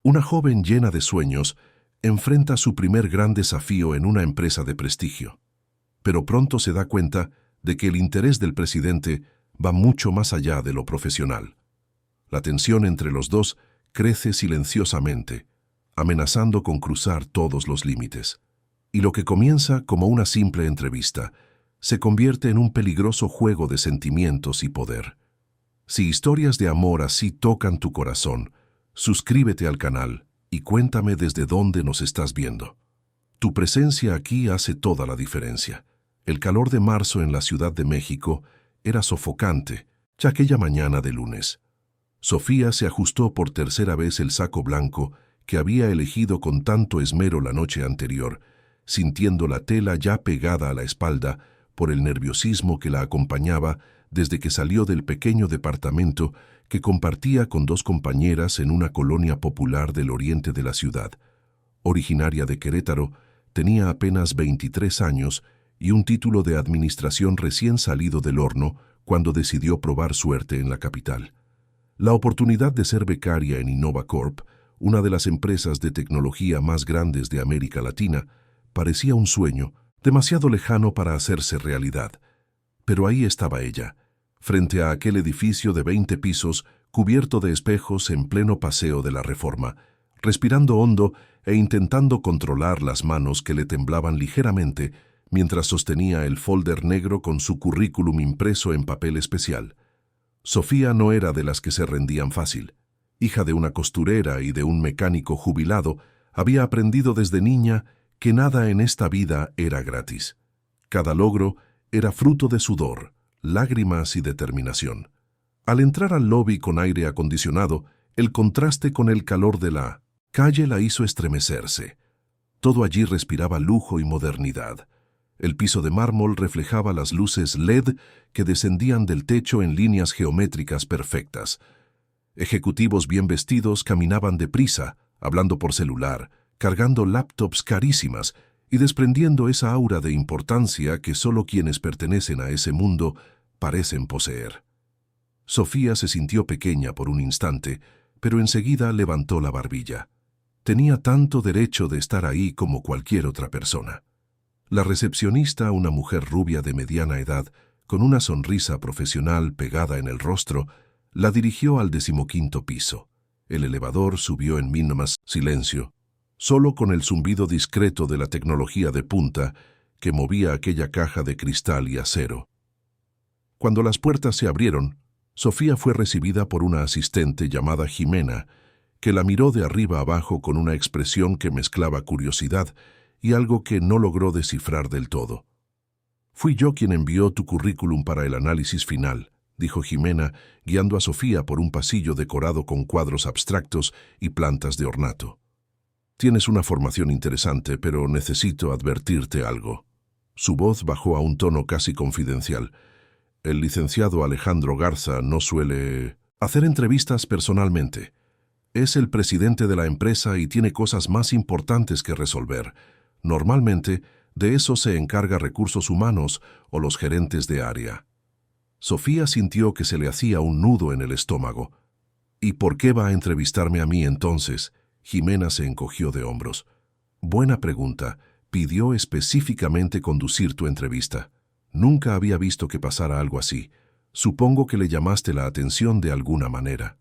Una joven llena de sueños enfrenta su primer gran desafío en una empresa de prestigio, pero pronto se da cuenta de que el interés del presidente va mucho más allá de lo profesional. La tensión entre los dos crece silenciosamente, amenazando con cruzar todos los límites. Y lo que comienza como una simple entrevista se convierte en un peligroso juego de sentimientos y poder. Si historias de amor así tocan tu corazón, suscríbete al canal y cuéntame desde dónde nos estás viendo. Tu presencia aquí hace toda la diferencia. El calor de marzo en la Ciudad de México era sofocante, ya aquella mañana de lunes. Sofía se ajustó por tercera vez el saco blanco que había elegido con tanto esmero la noche anterior, sintiendo la tela ya pegada a la espalda por el nerviosismo que la acompañaba desde que salió del pequeño departamento que compartía con dos compañeras en una colonia popular del oriente de la ciudad. Originaria de Querétaro, tenía apenas 23 años y un título de administración recién salido del horno cuando decidió probar suerte en la capital. La oportunidad de ser becaria en Innova Corp, una de las empresas de tecnología más grandes de América Latina, parecía un sueño, demasiado lejano para hacerse realidad. Pero ahí estaba ella, frente a aquel edificio de 20 pisos cubierto de espejos en pleno paseo de la Reforma, respirando hondo e intentando controlar las manos que le temblaban ligeramente mientras sostenía el folder negro con su currículum impreso en papel especial. Sofía no era de las que se rendían fácil. Hija de una costurera y de un mecánico jubilado, había aprendido desde niña que nada en esta vida era gratis. Cada logro era fruto de sudor, lágrimas y determinación. Al entrar al lobby con aire acondicionado, el contraste con el calor de la calle la hizo estremecerse. Todo allí respiraba lujo y modernidad. El piso de mármol reflejaba las luces LED que descendían del techo en líneas geométricas perfectas. Ejecutivos bien vestidos caminaban deprisa, hablando por celular, cargando laptops carísimas y desprendiendo esa aura de importancia que solo quienes pertenecen a ese mundo parecen poseer. Sofía se sintió pequeña por un instante, pero enseguida levantó la barbilla. Tenía tanto derecho de estar ahí como cualquier otra persona. La recepcionista, una mujer rubia de mediana edad, con una sonrisa profesional pegada en el rostro, la dirigió al 15º piso. El elevador subió en mínimo silencio, solo con el zumbido discreto de la tecnología de punta que movía aquella caja de cristal y acero. Cuando las puertas se abrieron, Sofía fue recibida por una asistente llamada Jimena, que la miró de arriba abajo con una expresión que mezclaba curiosidad y algo que no logró descifrar del todo. «Fui yo quien envió tu currículum para el análisis final», dijo Jimena, guiando a Sofía por un pasillo decorado con cuadros abstractos y plantas de ornato. «Tienes una formación interesante, pero necesito advertirte algo». Su voz bajó a un tono casi confidencial. «El licenciado Alejandro Garza no suele hacer entrevistas personalmente. Es el presidente de la empresa y tiene cosas más importantes que resolver. Normalmente, de eso se encarga recursos humanos o los gerentes de área». Sofía sintió que se le hacía un nudo en el estómago. «¿Y por qué va a entrevistarme a mí entonces?». Jimena se encogió de hombros. «Buena pregunta. Pidió específicamente conducir tu entrevista. Nunca había visto que pasara algo así. Supongo que le llamaste la atención de alguna manera».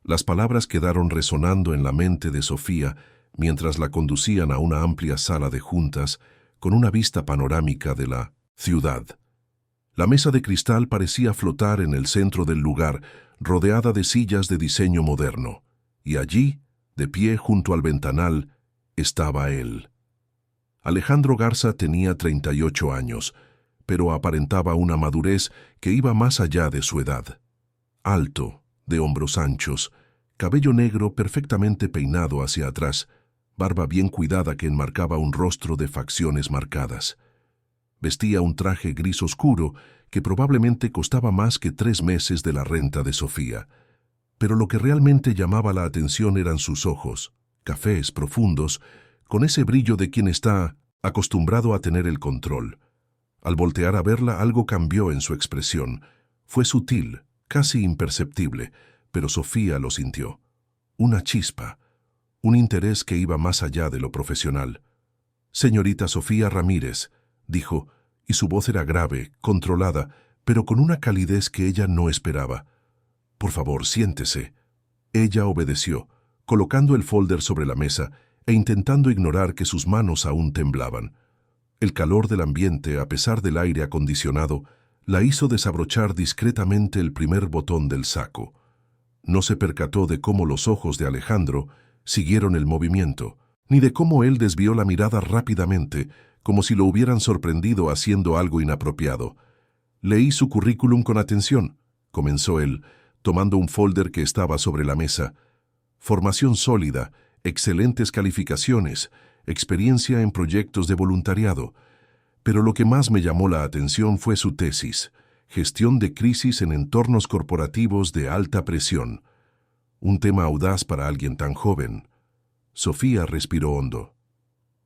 Las palabras quedaron resonando en la mente de Sofía mientras la conducían a una amplia sala de juntas con una vista panorámica de la ciudad. La mesa de cristal parecía flotar en el centro del lugar, rodeada de sillas de diseño moderno, y allí, de pie junto al ventanal, estaba él. Alejandro Garza tenía 38 años, pero aparentaba una madurez que iba más allá de su edad. Alto, de hombros anchos, cabello negro perfectamente peinado hacia atrás, barba bien cuidada que enmarcaba un rostro de facciones marcadas. Vestía un traje gris oscuro que probablemente costaba más que 3 meses de la renta de Sofía. Pero lo que realmente llamaba la atención eran sus ojos, cafés profundos, con ese brillo de quien está acostumbrado a tener el control. Al voltear a verla, algo cambió en su expresión. Fue sutil, casi imperceptible, pero Sofía lo sintió. Una chispa, un interés que iba más allá de lo profesional. «Señorita Sofía Ramírez», dijo, y su voz era grave, controlada, pero con una calidez que ella no esperaba. «Por favor, siéntese». Ella obedeció, colocando el folder sobre la mesa e intentando ignorar que sus manos aún temblaban. El calor del ambiente, a pesar del aire acondicionado, la hizo desabrochar discretamente el primer botón del saco. No se percató de cómo los ojos de Alejandro siguieron el movimiento, ni de cómo él desvió la mirada rápidamente, como si lo hubieran sorprendido haciendo algo inapropiado. «Leí su currículum con atención», comenzó él, tomando un folder que estaba sobre la mesa. «Formación sólida, excelentes calificaciones, experiencia en proyectos de voluntariado. Pero lo que más me llamó la atención fue su tesis, Gestión de crisis en entornos corporativos de alta presión. Un tema audaz para alguien tan joven». Sofía respiró hondo.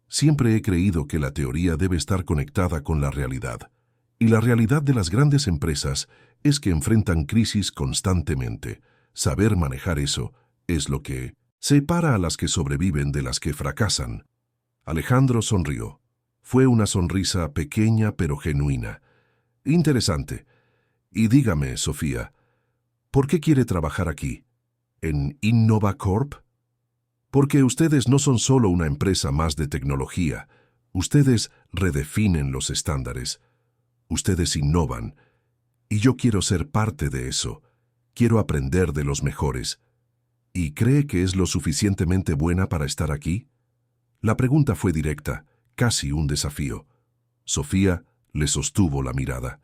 «Siempre he creído que la teoría debe estar conectada con la realidad. Y la realidad de las grandes empresas es que enfrentan crisis constantemente. Saber manejar eso es lo que separa a las que sobreviven de las que fracasan». Alejandro sonrió. Fue una sonrisa pequeña pero genuina. «Interesante. Y dígame, Sofía, ¿por qué quiere trabajar aquí, en InnovaCorp? Porque ustedes no son solo una empresa más de tecnología. Ustedes redefinen los estándares. Ustedes innovan. Y yo quiero ser parte de eso. Quiero aprender de los mejores. ¿Y cree que es lo suficientemente buena para estar aquí?». La pregunta fue directa, casi un desafío. Sofía le sostuvo la mirada.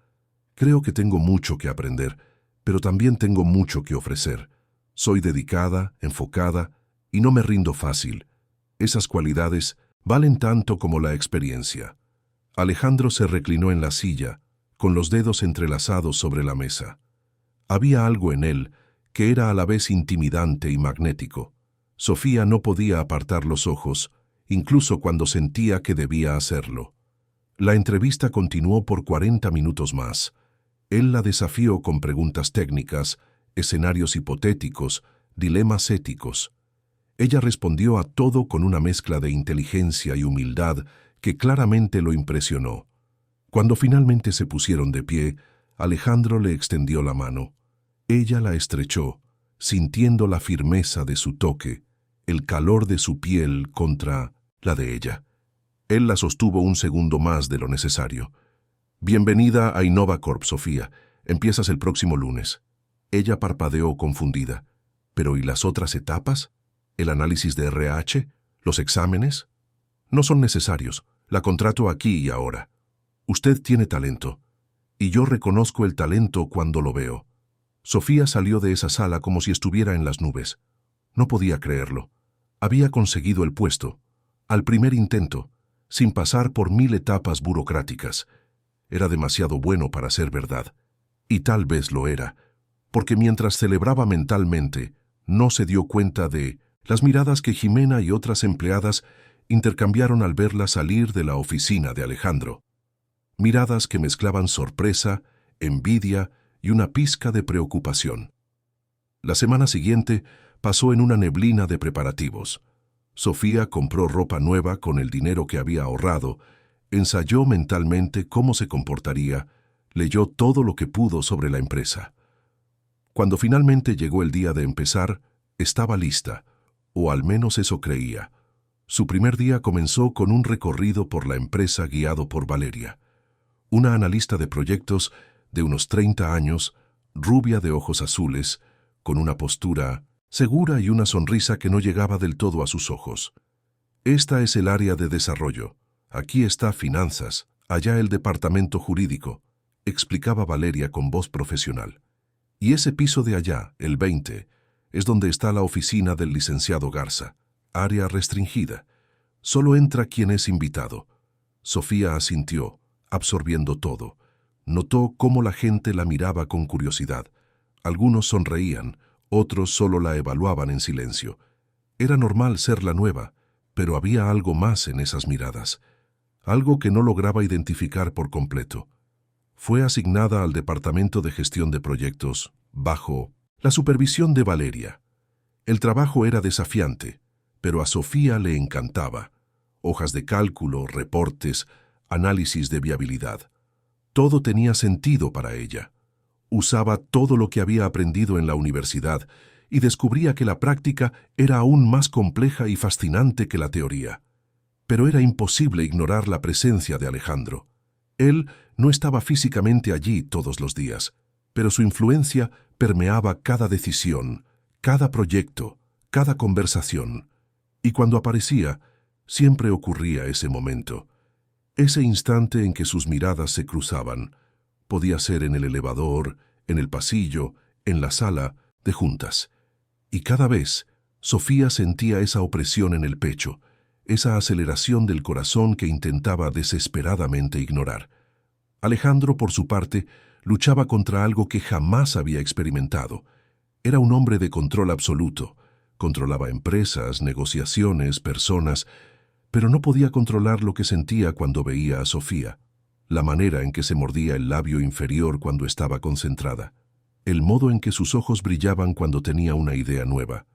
«Creo que tengo mucho que aprender, pero también tengo mucho que ofrecer. Soy dedicada, enfocada, y no me rindo fácil. Esas cualidades valen tanto como la experiencia». Alejandro se reclinó en la silla, con los dedos entrelazados sobre la mesa. Había algo en él que era a la vez intimidante y magnético. Sofía no podía apartar los ojos, incluso cuando sentía que debía hacerlo. La entrevista continuó por 40 minutos más. Él la desafió con preguntas técnicas, escenarios hipotéticos, dilemas éticos. Ella respondió a todo con una mezcla de inteligencia y humildad que claramente lo impresionó. Cuando finalmente se pusieron de pie, Alejandro le extendió la mano. Ella la estrechó, sintiendo la firmeza de su toque, el calor de su piel contra la de ella. Él la sostuvo un segundo más de lo necesario. «Bienvenida a InnovaCorp, Sofía. Empiezas el próximo lunes». Ella parpadeó confundida. «¿Pero y las otras etapas? ¿El análisis de RH? ¿Los exámenes?» «No son necesarios. La contrato aquí y ahora. Usted tiene talento. Y yo reconozco el talento cuando lo veo». Sofía salió de esa sala como si estuviera en las nubes. No podía creerlo. Había conseguido el puesto, al primer intento, sin pasar por 1000 etapas burocráticas. Era demasiado bueno para ser verdad. Y tal vez lo era, porque mientras celebraba mentalmente, no se dio cuenta de las miradas que Jimena y otras empleadas intercambiaron al verla salir de la oficina de Alejandro. Miradas que mezclaban sorpresa, envidia y una pizca de preocupación. La semana siguiente pasó en una neblina de preparativos. Sofía compró ropa nueva con el dinero que había ahorrado, ensayó mentalmente cómo se comportaría, leyó todo lo que pudo sobre la empresa. Cuando finalmente llegó el día de empezar, estaba lista, o al menos eso creía. Su primer día comenzó con un recorrido por la empresa guiado por Valeria, una analista de proyectos de unos 30 años, rubia de ojos azules, con una postura segura y una sonrisa que no llegaba del todo a sus ojos. «Esta es el área de desarrollo. Aquí está finanzas, allá el departamento jurídico», explicaba Valeria con voz profesional. «Y ese piso de allá, el 20, es donde está la oficina del licenciado Garza, área restringida. Solo entra quien es invitado». Sofía asintió, absorbiendo todo. Notó cómo la gente la miraba con curiosidad. Algunos sonreían, otros solo la evaluaban en silencio. Era normal ser la nueva, pero había algo más en esas miradas, algo que no lograba identificar por completo. Fue asignada al Departamento de Gestión de Proyectos, bajo la supervisión de Valeria. El trabajo era desafiante, pero a Sofía le encantaba. Hojas de cálculo, reportes, análisis de viabilidad. Todo tenía sentido para ella. Usaba todo lo que había aprendido en la universidad y descubría que la práctica era aún más compleja y fascinante que la teoría. Pero era imposible ignorar la presencia de Alejandro. Él no estaba físicamente allí todos los días, pero su influencia permeaba cada decisión, cada proyecto, cada conversación. Y cuando aparecía, siempre ocurría ese momento. Ese instante en que sus miradas se cruzaban. Podía ser en el elevador, en el pasillo, en la sala, de juntas. Y cada vez, Sofía sentía esa opresión en el pecho, esa aceleración del corazón que intentaba desesperadamente ignorar. Alejandro, por su parte, luchaba contra algo que jamás había experimentado. Era un hombre de control absoluto. Controlaba empresas, negociaciones, personas, pero no podía controlar lo que sentía cuando veía a Sofía, la manera en que se mordía el labio inferior cuando estaba concentrada, el modo en que sus ojos brillaban cuando tenía una idea nueva,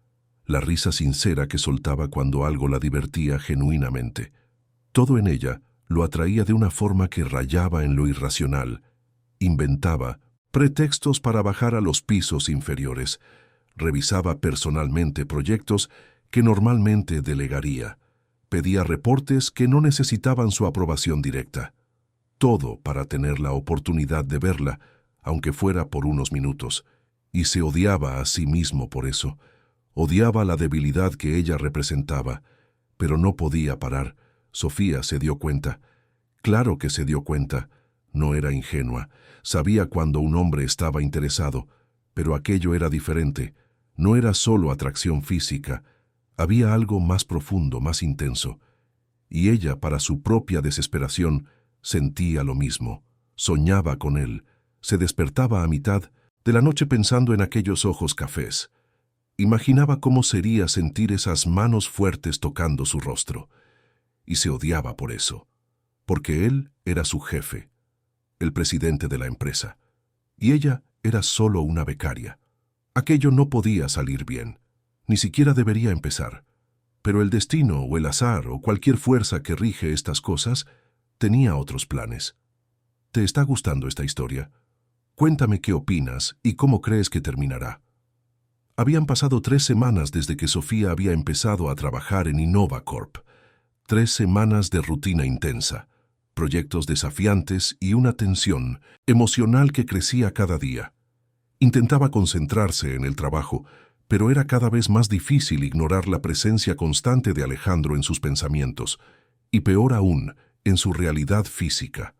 la risa sincera que soltaba cuando algo la divertía genuinamente. Todo en ella lo atraía de una forma que rayaba en lo irracional. Inventaba pretextos para bajar a los pisos inferiores. Revisaba personalmente proyectos que normalmente delegaría. Pedía reportes que no necesitaban su aprobación directa. Todo para tener la oportunidad de verla, aunque fuera por unos minutos. Y se odiaba a sí mismo por eso. Odiaba la debilidad que ella representaba, pero no podía parar. Sofía se dio cuenta. Claro que se dio cuenta. No era ingenua. Sabía cuando un hombre estaba interesado, pero aquello era diferente. No era solo atracción física. Había algo más profundo, más intenso. Y ella, para su propia desesperación, sentía lo mismo. Soñaba con él. Se despertaba a mitad de la noche pensando en aquellos ojos cafés. Imaginaba cómo sería sentir esas manos fuertes tocando su rostro. Y se odiaba por eso. Porque él era su jefe, el presidente de la empresa. Y ella era solo una becaria. Aquello no podía salir bien. Ni siquiera debería empezar. Pero el destino o el azar o cualquier fuerza que rige estas cosas tenía otros planes. ¿Te está gustando esta historia? Cuéntame qué opinas y cómo crees que terminará. Habían pasado 3 semanas desde que Sofía había empezado a trabajar en Innova Corp. 3 semanas de rutina intensa, proyectos desafiantes y una tensión emocional que crecía cada día. Intentaba concentrarse en el trabajo, pero era cada vez más difícil ignorar la presencia constante de Alejandro en sus pensamientos, y peor aún, en su realidad física.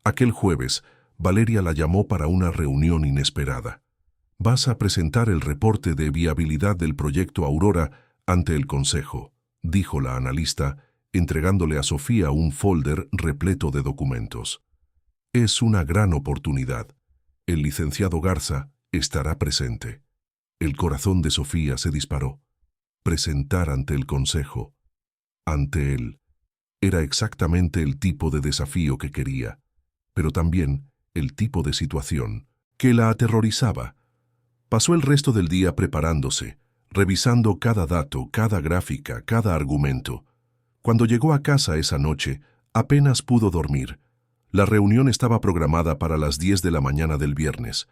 Aquel jueves, Valeria la llamó para una reunión inesperada. «Vas a presentar el reporte de viabilidad del proyecto Aurora ante el Consejo», dijo la analista, entregándole a Sofía un folder repleto de documentos. «Es una gran oportunidad. El licenciado Garza estará presente». El corazón de Sofía se disparó. Presentar ante el Consejo. Ante él. Era exactamente el tipo de desafío que quería, pero también el tipo de situación que la aterrorizaba. Pasó el resto del día preparándose, revisando cada dato, cada gráfica, cada argumento. Cuando llegó a casa esa noche, apenas pudo dormir. La reunión estaba programada para las 10 de la mañana del viernes.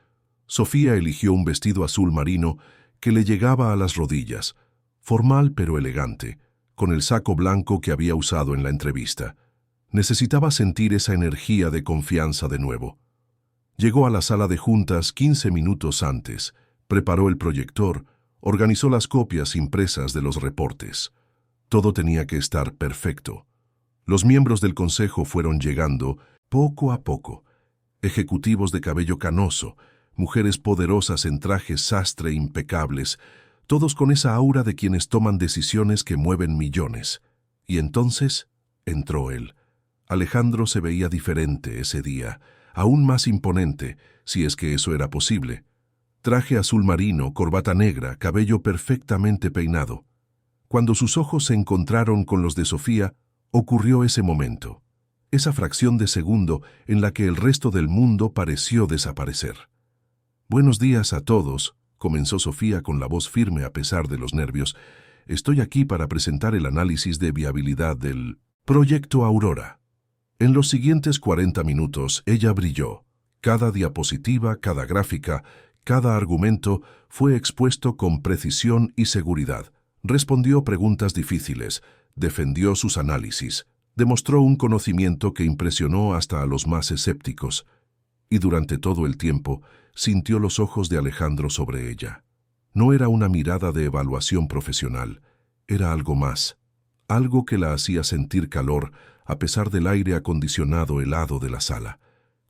Sofía eligió un vestido azul marino que le llegaba a las rodillas, formal pero elegante, con el saco blanco que había usado en la entrevista. Necesitaba sentir esa energía de confianza de nuevo. Llegó a la sala de juntas 15 minutos antes, preparó el proyector, organizó las copias impresas de los reportes. Todo tenía que estar perfecto. Los miembros del consejo fueron llegando poco a poco. Ejecutivos de cabello canoso, mujeres poderosas en trajes sastre impecables, todos con esa aura de quienes toman decisiones que mueven millones. Y entonces entró él. Alejandro se veía diferente ese día, aún más imponente, si es que eso era posible. Traje azul marino, corbata negra, cabello perfectamente peinado. Cuando sus ojos se encontraron con los de Sofía, ocurrió ese momento, esa fracción de segundo en la que el resto del mundo pareció desaparecer. «Buenos días a todos», comenzó Sofía con la voz firme a pesar de los nervios. Estoy aquí para presentar el análisis de viabilidad del Proyecto Aurora. En los siguientes 40 minutos, ella brilló. Cada diapositiva, cada gráfica, cada argumento fue expuesto con precisión y seguridad. Respondió preguntas difíciles, defendió sus análisis, demostró un conocimiento que impresionó hasta a los más escépticos, y durante todo el tiempo sintió los ojos de Alejandro sobre ella. No era una mirada de evaluación profesional, era algo más, algo que la hacía sentir calor a pesar del aire acondicionado helado de la sala.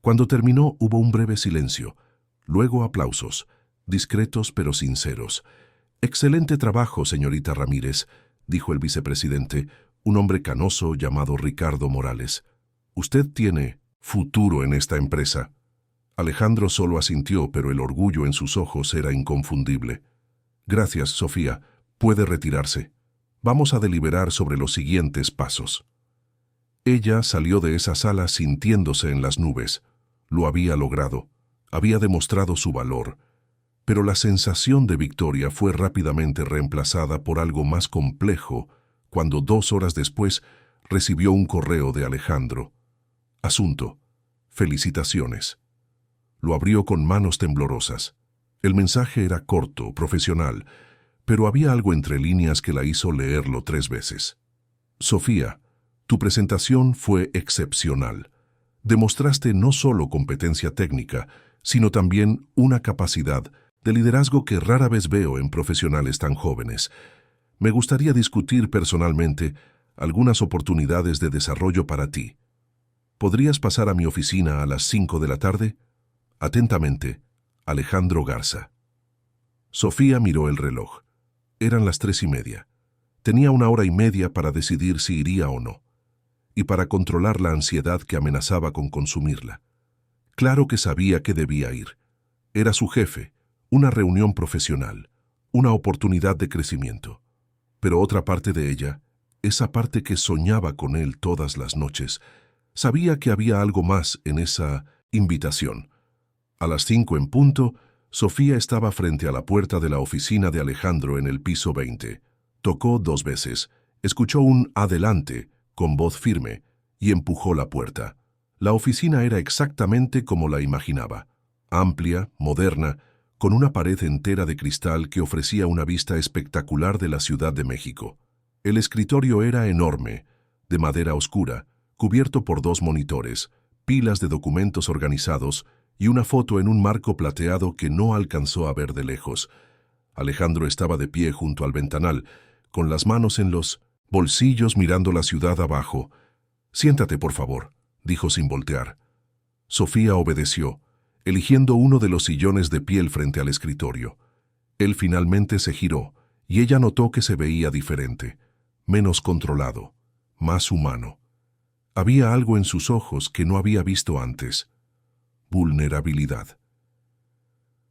Cuando terminó hubo un breve silencio, luego aplausos, discretos pero sinceros. «Excelente trabajo, señorita Ramírez», dijo el vicepresidente, un hombre canoso llamado Ricardo Morales. «Usted tiene futuro en esta empresa». Alejandro solo asintió, pero el orgullo en sus ojos era inconfundible. «Gracias, Sofía. Puede retirarse. Vamos a deliberar sobre los siguientes pasos». Ella salió de esa sala sintiéndose en las nubes. Lo había logrado. Había demostrado su valor. Pero la sensación de victoria fue rápidamente reemplazada por algo más complejo cuando 2 horas después recibió un correo de Alejandro. Asunto: felicitaciones. Lo abrió con manos temblorosas. El mensaje era corto, profesional, pero había algo entre líneas que la hizo leerlo 3 veces. «Sofía, tu presentación fue excepcional. Demostraste no solo competencia técnica, sino también una capacidad de liderazgo que rara vez veo en profesionales tan jóvenes. Me gustaría discutir personalmente algunas oportunidades de desarrollo para ti. ¿Podrías pasar a mi oficina a las 5 de la tarde? Atentamente, Alejandro Garza». Sofía miró el reloj. Eran las 3:30. Tenía 1 hora y media para decidir si iría o no, y para controlar la ansiedad que amenazaba con consumirla. Claro que sabía que debía ir. Era su jefe, una reunión profesional, una oportunidad de crecimiento. Pero otra parte de ella, esa parte que soñaba con él todas las noches, sabía que había algo más en esa invitación. A las 5 en punto, Sofía estaba frente a la puerta de la oficina de Alejandro en el piso 20. Tocó 2 veces, escuchó un «adelante» con voz firme y empujó la puerta. La oficina era exactamente como la imaginaba, amplia, moderna, con una pared entera de cristal que ofrecía una vista espectacular de la Ciudad de México. El escritorio era enorme, de madera oscura, cubierto por 2 monitores, pilas de documentos organizados y una foto en un marco plateado que no alcanzó a ver de lejos. Alejandro estaba de pie junto al ventanal, con las manos en los bolsillos mirando la ciudad abajo. «Siéntate, por favor», dijo sin voltear. Sofía obedeció, eligiendo uno de los sillones de piel frente al escritorio. Él finalmente se giró, y ella notó que se veía diferente, menos controlado, más humano. Había algo en sus ojos que no había visto antes. Vulnerabilidad.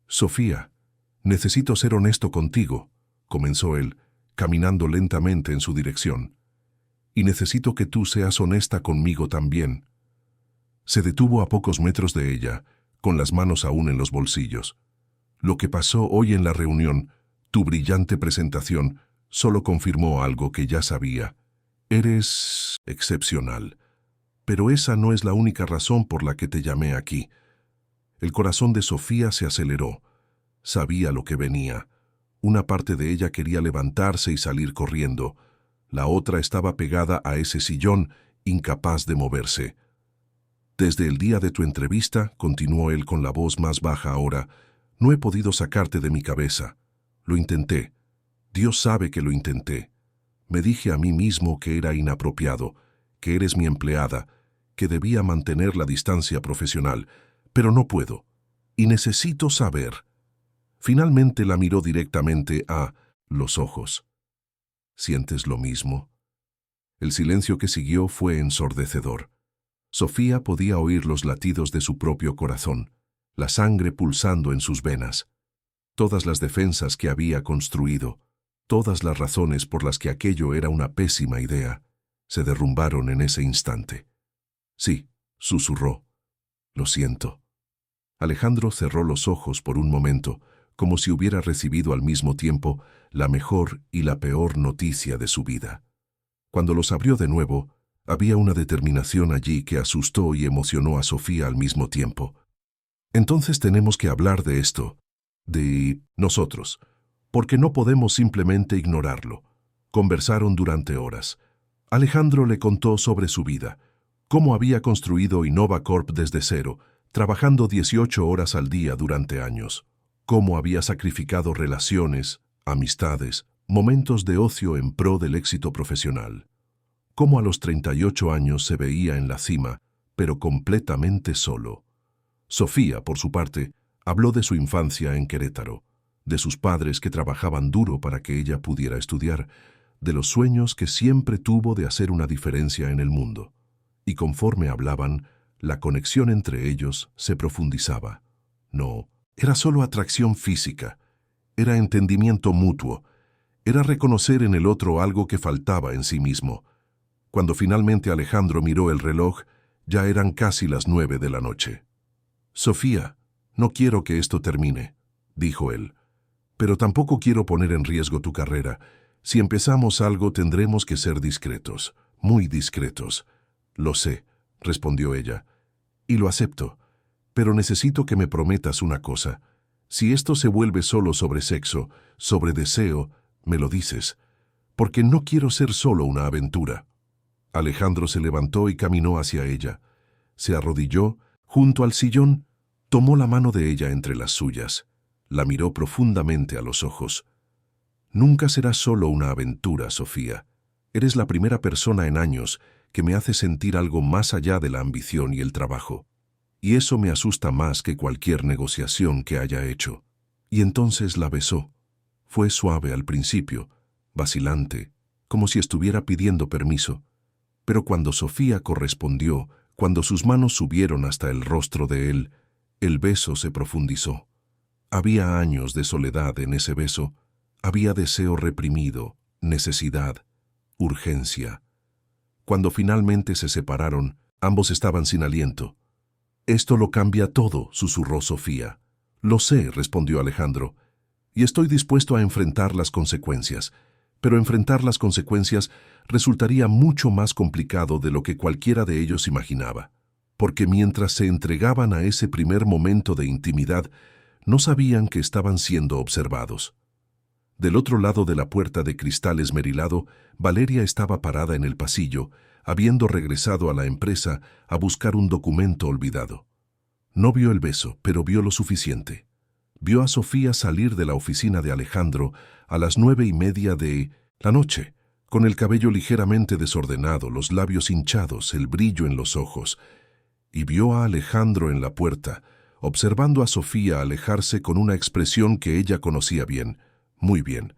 «Sofía, necesito ser honesto contigo», comenzó él, caminando lentamente en su dirección. «Y necesito que tú seas honesta conmigo también». Se detuvo a pocos metros de ella, con las manos aún en los bolsillos. «Lo que pasó hoy en la reunión, tu brillante presentación, solo confirmó algo que ya sabía. Eres excepcional. Pero esa no es la única razón por la que te llamé aquí». El corazón de Sofía se aceleró. Sabía lo que venía. Una parte de ella quería levantarse y salir corriendo. La otra estaba pegada a ese sillón, incapaz de moverse. «Desde el día de tu entrevista», continuó él con la voz más baja ahora, «no he podido sacarte de mi cabeza. Lo intenté. Dios sabe que lo intenté. Me dije a mí mismo que era inapropiado, que eres mi empleada, que debía mantener la distancia profesional, pero no puedo. Y necesito saber». Finalmente la miró directamente a los ojos. «¿Sientes lo mismo?». El silencio que siguió fue ensordecedor. Sofía podía oír los latidos de su propio corazón, la sangre pulsando en sus venas. Todas las defensas que había construido, todas las razones por las que aquello era una pésima idea, se derrumbaron en ese instante. «Sí», susurró. «Lo siento». Alejandro cerró los ojos por un momento, como si hubiera recibido al mismo tiempo la mejor y la peor noticia de su vida. Cuando los abrió de nuevo, había una determinación allí que asustó y emocionó a Sofía al mismo tiempo. Entonces tenemos que hablar de esto, de nosotros, porque no podemos simplemente ignorarlo. Conversaron durante horas. Alejandro le contó sobre su vida, cómo había construido Innova Corp desde cero, trabajando 18 horas al día durante años, cómo había sacrificado relaciones, amistades, momentos de ocio en pro del éxito profesional, cómo a los 38 años se veía en la cima, pero completamente solo. Sofía, por su parte, habló de su infancia en Querétaro, de sus padres que trabajaban duro para que ella pudiera estudiar, de los sueños que siempre tuvo de hacer una diferencia en el mundo. Y conforme hablaban, la conexión entre ellos se profundizaba. No, era solo atracción física, era entendimiento mutuo, era reconocer en el otro algo que faltaba en sí mismo. Cuando finalmente Alejandro miró el reloj, ya eran casi las 9 de la noche. «Sofía, no quiero que esto termine», dijo él, «pero tampoco quiero poner en riesgo tu carrera. Si empezamos algo tendremos que ser discretos, muy discretos». «Lo sé», respondió ella, «y lo acepto, pero necesito que me prometas una cosa. Si esto se vuelve solo sobre sexo, sobre deseo, me lo dices, porque no quiero ser solo una aventura». Alejandro se levantó y caminó hacia ella. Se arrodilló junto al sillón, tomó la mano de ella entre las suyas, la miró profundamente a los ojos. «Nunca serás solo una aventura, Sofía. Eres la primera persona en años que me hace sentir algo más allá de la ambición y el trabajo. Y eso me asusta más que cualquier negociación que haya hecho». Y entonces la besó. Fue suave al principio, vacilante, como si estuviera pidiendo permiso. Pero cuando Sofía correspondió, cuando sus manos subieron hasta el rostro de él, el beso se profundizó. Había años de soledad en ese beso, había deseo reprimido, necesidad, urgencia. Cuando finalmente se separaron, ambos estaban sin aliento. «Esto lo cambia todo», susurró Sofía. «Lo sé», respondió Alejandro, «y estoy dispuesto a enfrentar las consecuencias, pero enfrentar las consecuencias resultaría mucho más complicado de lo que cualquiera de ellos imaginaba, porque mientras se entregaban a ese primer momento de intimidad, no sabían que estaban siendo observados». Del otro lado de la puerta de cristal esmerilado, Valeria estaba parada en el pasillo, habiendo regresado a la empresa a buscar un documento olvidado. No vio el beso, pero vio lo suficiente. Vio a Sofía salir de la oficina de Alejandro a las 9:30 de la noche, con el cabello ligeramente desordenado, los labios hinchados, el brillo en los ojos, y vio a Alejandro en la puerta, observando a Sofía alejarse con una expresión que ella conocía bien, muy bien.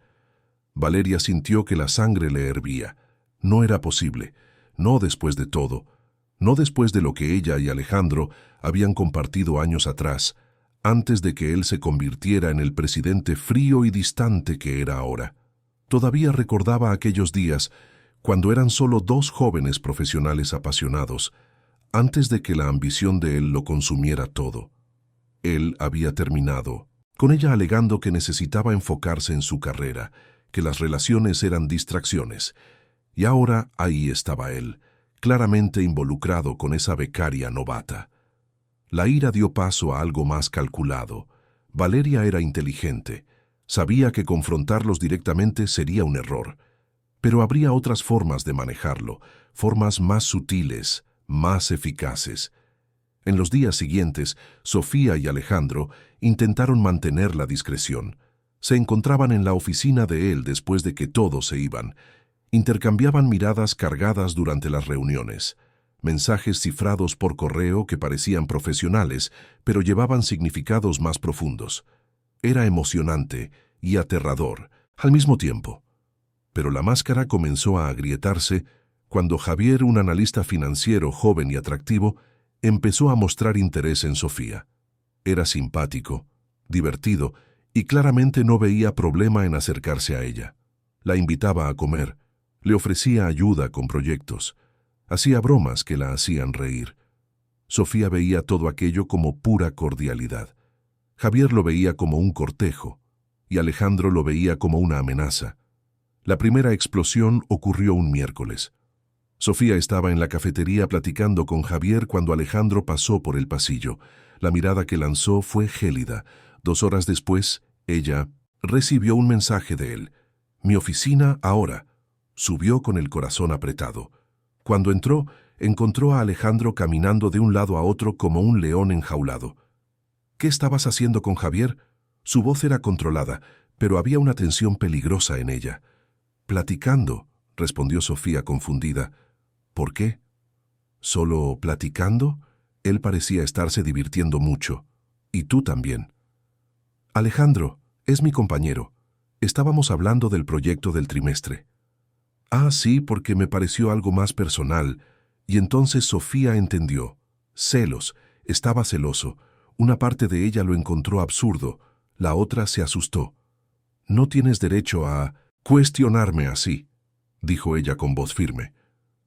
Valeria sintió que la sangre le hervía. No era posible, no después de todo, no después de lo que ella y Alejandro habían compartido años atrás, antes de que él se convirtiera en el presidente frío y distante que era ahora. Todavía recordaba aquellos días, cuando eran solo dos jóvenes profesionales apasionados, antes de que la ambición de él lo consumiera todo. Él había terminado, con ella alegando que necesitaba enfocarse en su carrera, que las relaciones eran distracciones, y ahora ahí estaba él, claramente involucrado con esa becaria novata. La ira dio paso a algo más calculado. Valeria era inteligente, sabía que confrontarlos directamente sería un error, pero habría otras formas de manejarlo, formas más sutiles, más eficaces. En los días siguientes, Sofía y Alejandro intentaron mantener la discreción. Se encontraban en la oficina de él después de que todos se iban. Intercambiaban miradas cargadas durante las reuniones, mensajes cifrados por correo que parecían profesionales, pero llevaban significados más profundos. Era emocionante y aterrador al mismo tiempo. Pero la máscara comenzó a agrietarse cuando Javier, un analista financiero joven y atractivo, empezó a mostrar interés en Sofía. Era simpático, divertido, y claramente no veía problema en acercarse a ella. La invitaba a comer, le ofrecía ayuda con proyectos, hacía bromas que la hacían reír. Sofía veía todo aquello como pura cordialidad. Javier lo veía como un cortejo y Alejandro lo veía como una amenaza. La primera explosión ocurrió un miércoles. Sofía estaba en la cafetería platicando con Javier cuando Alejandro pasó por el pasillo. La mirada que lanzó fue gélida. 2 horas después, ella recibió un mensaje de él. «Mi oficina ahora». Subió con el corazón apretado. Cuando entró, encontró a Alejandro caminando de un lado a otro como un león enjaulado. «¿Qué estabas haciendo con Javier?». Su voz era controlada, pero había una tensión peligrosa en ella. «Platicando», respondió Sofía confundida. «¿Por qué?». «¿Solo platicando?». Él parecía estarse divirtiendo mucho. «Y tú también». «Alejandro, es mi compañero. Estábamos hablando del proyecto del trimestre». «Ah, sí, porque me pareció algo más personal». Y entonces Sofía entendió. Celos. Estaba celoso. Una parte de ella lo encontró absurdo. La otra se asustó. «No tienes derecho a cuestionarme así», dijo ella con voz firme.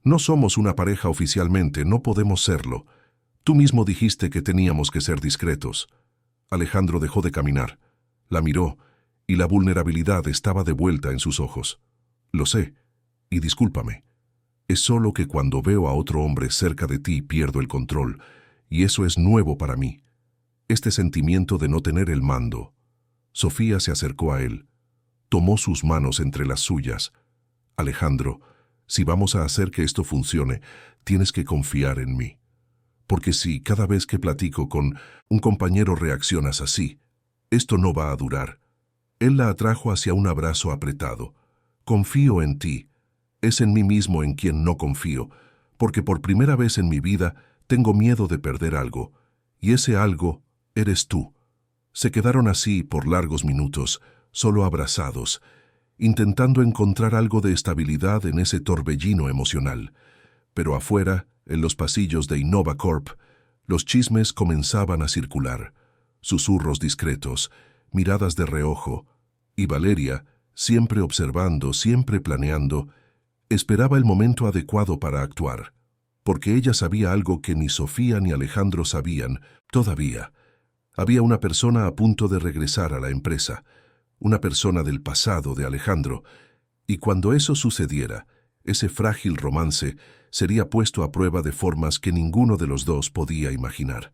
«No somos una pareja oficialmente, no podemos serlo. Tú mismo dijiste que teníamos que ser discretos». Alejandro dejó de caminar. La miró, y la vulnerabilidad estaba de vuelta en sus ojos. «Lo sé, y discúlpame. Es solo que cuando veo a otro hombre cerca de ti pierdo el control, y eso es nuevo para mí. Este sentimiento de no tener el mando». Sofía se acercó a él. Tomó sus manos entre las suyas. «Alejandro, si vamos a hacer que esto funcione, tienes que confiar en mí. Porque si cada vez que platico con un compañero reaccionas así, esto no va a durar». Él la atrajo hacia un abrazo apretado. «Confío en ti. Es en mí mismo en quien no confío, porque por primera vez en mi vida tengo miedo de perder algo, y ese algo eres tú». Se quedaron así por largos minutos, solo abrazados, intentando encontrar algo de estabilidad en ese torbellino emocional. Pero afuera, en los pasillos de Innova Corp, los chismes comenzaban a circular, susurros discretos, miradas de reojo, y Valeria, siempre observando, siempre planeando, esperaba el momento adecuado para actuar, porque ella sabía algo que ni Sofía ni Alejandro sabían todavía. Había una persona a punto de regresar a la empresa, una persona del pasado de Alejandro, y cuando eso sucediera, ese frágil romance sería puesto a prueba de formas que ninguno de los dos podía imaginar.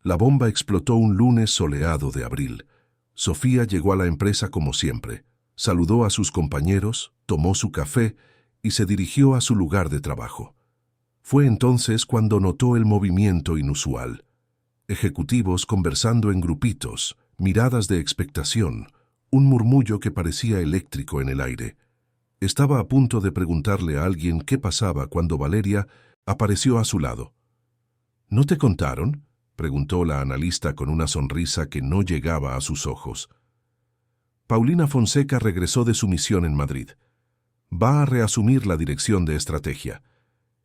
La bomba explotó un lunes soleado de abril. Sofía llegó a la empresa como siempre, saludó a sus compañeros, tomó su café y se dirigió a su lugar de trabajo. Fue entonces cuando notó el movimiento inusual. Ejecutivos conversando en grupitos, miradas de expectación, un murmullo que parecía eléctrico en el aire. Estaba a punto de preguntarle a alguien qué pasaba cuando Valeria apareció a su lado. «¿No te contaron?», preguntó la analista con una sonrisa que no llegaba a sus ojos. «Paulina Fonseca regresó de su misión en Madrid. Va a reasumir la dirección de estrategia».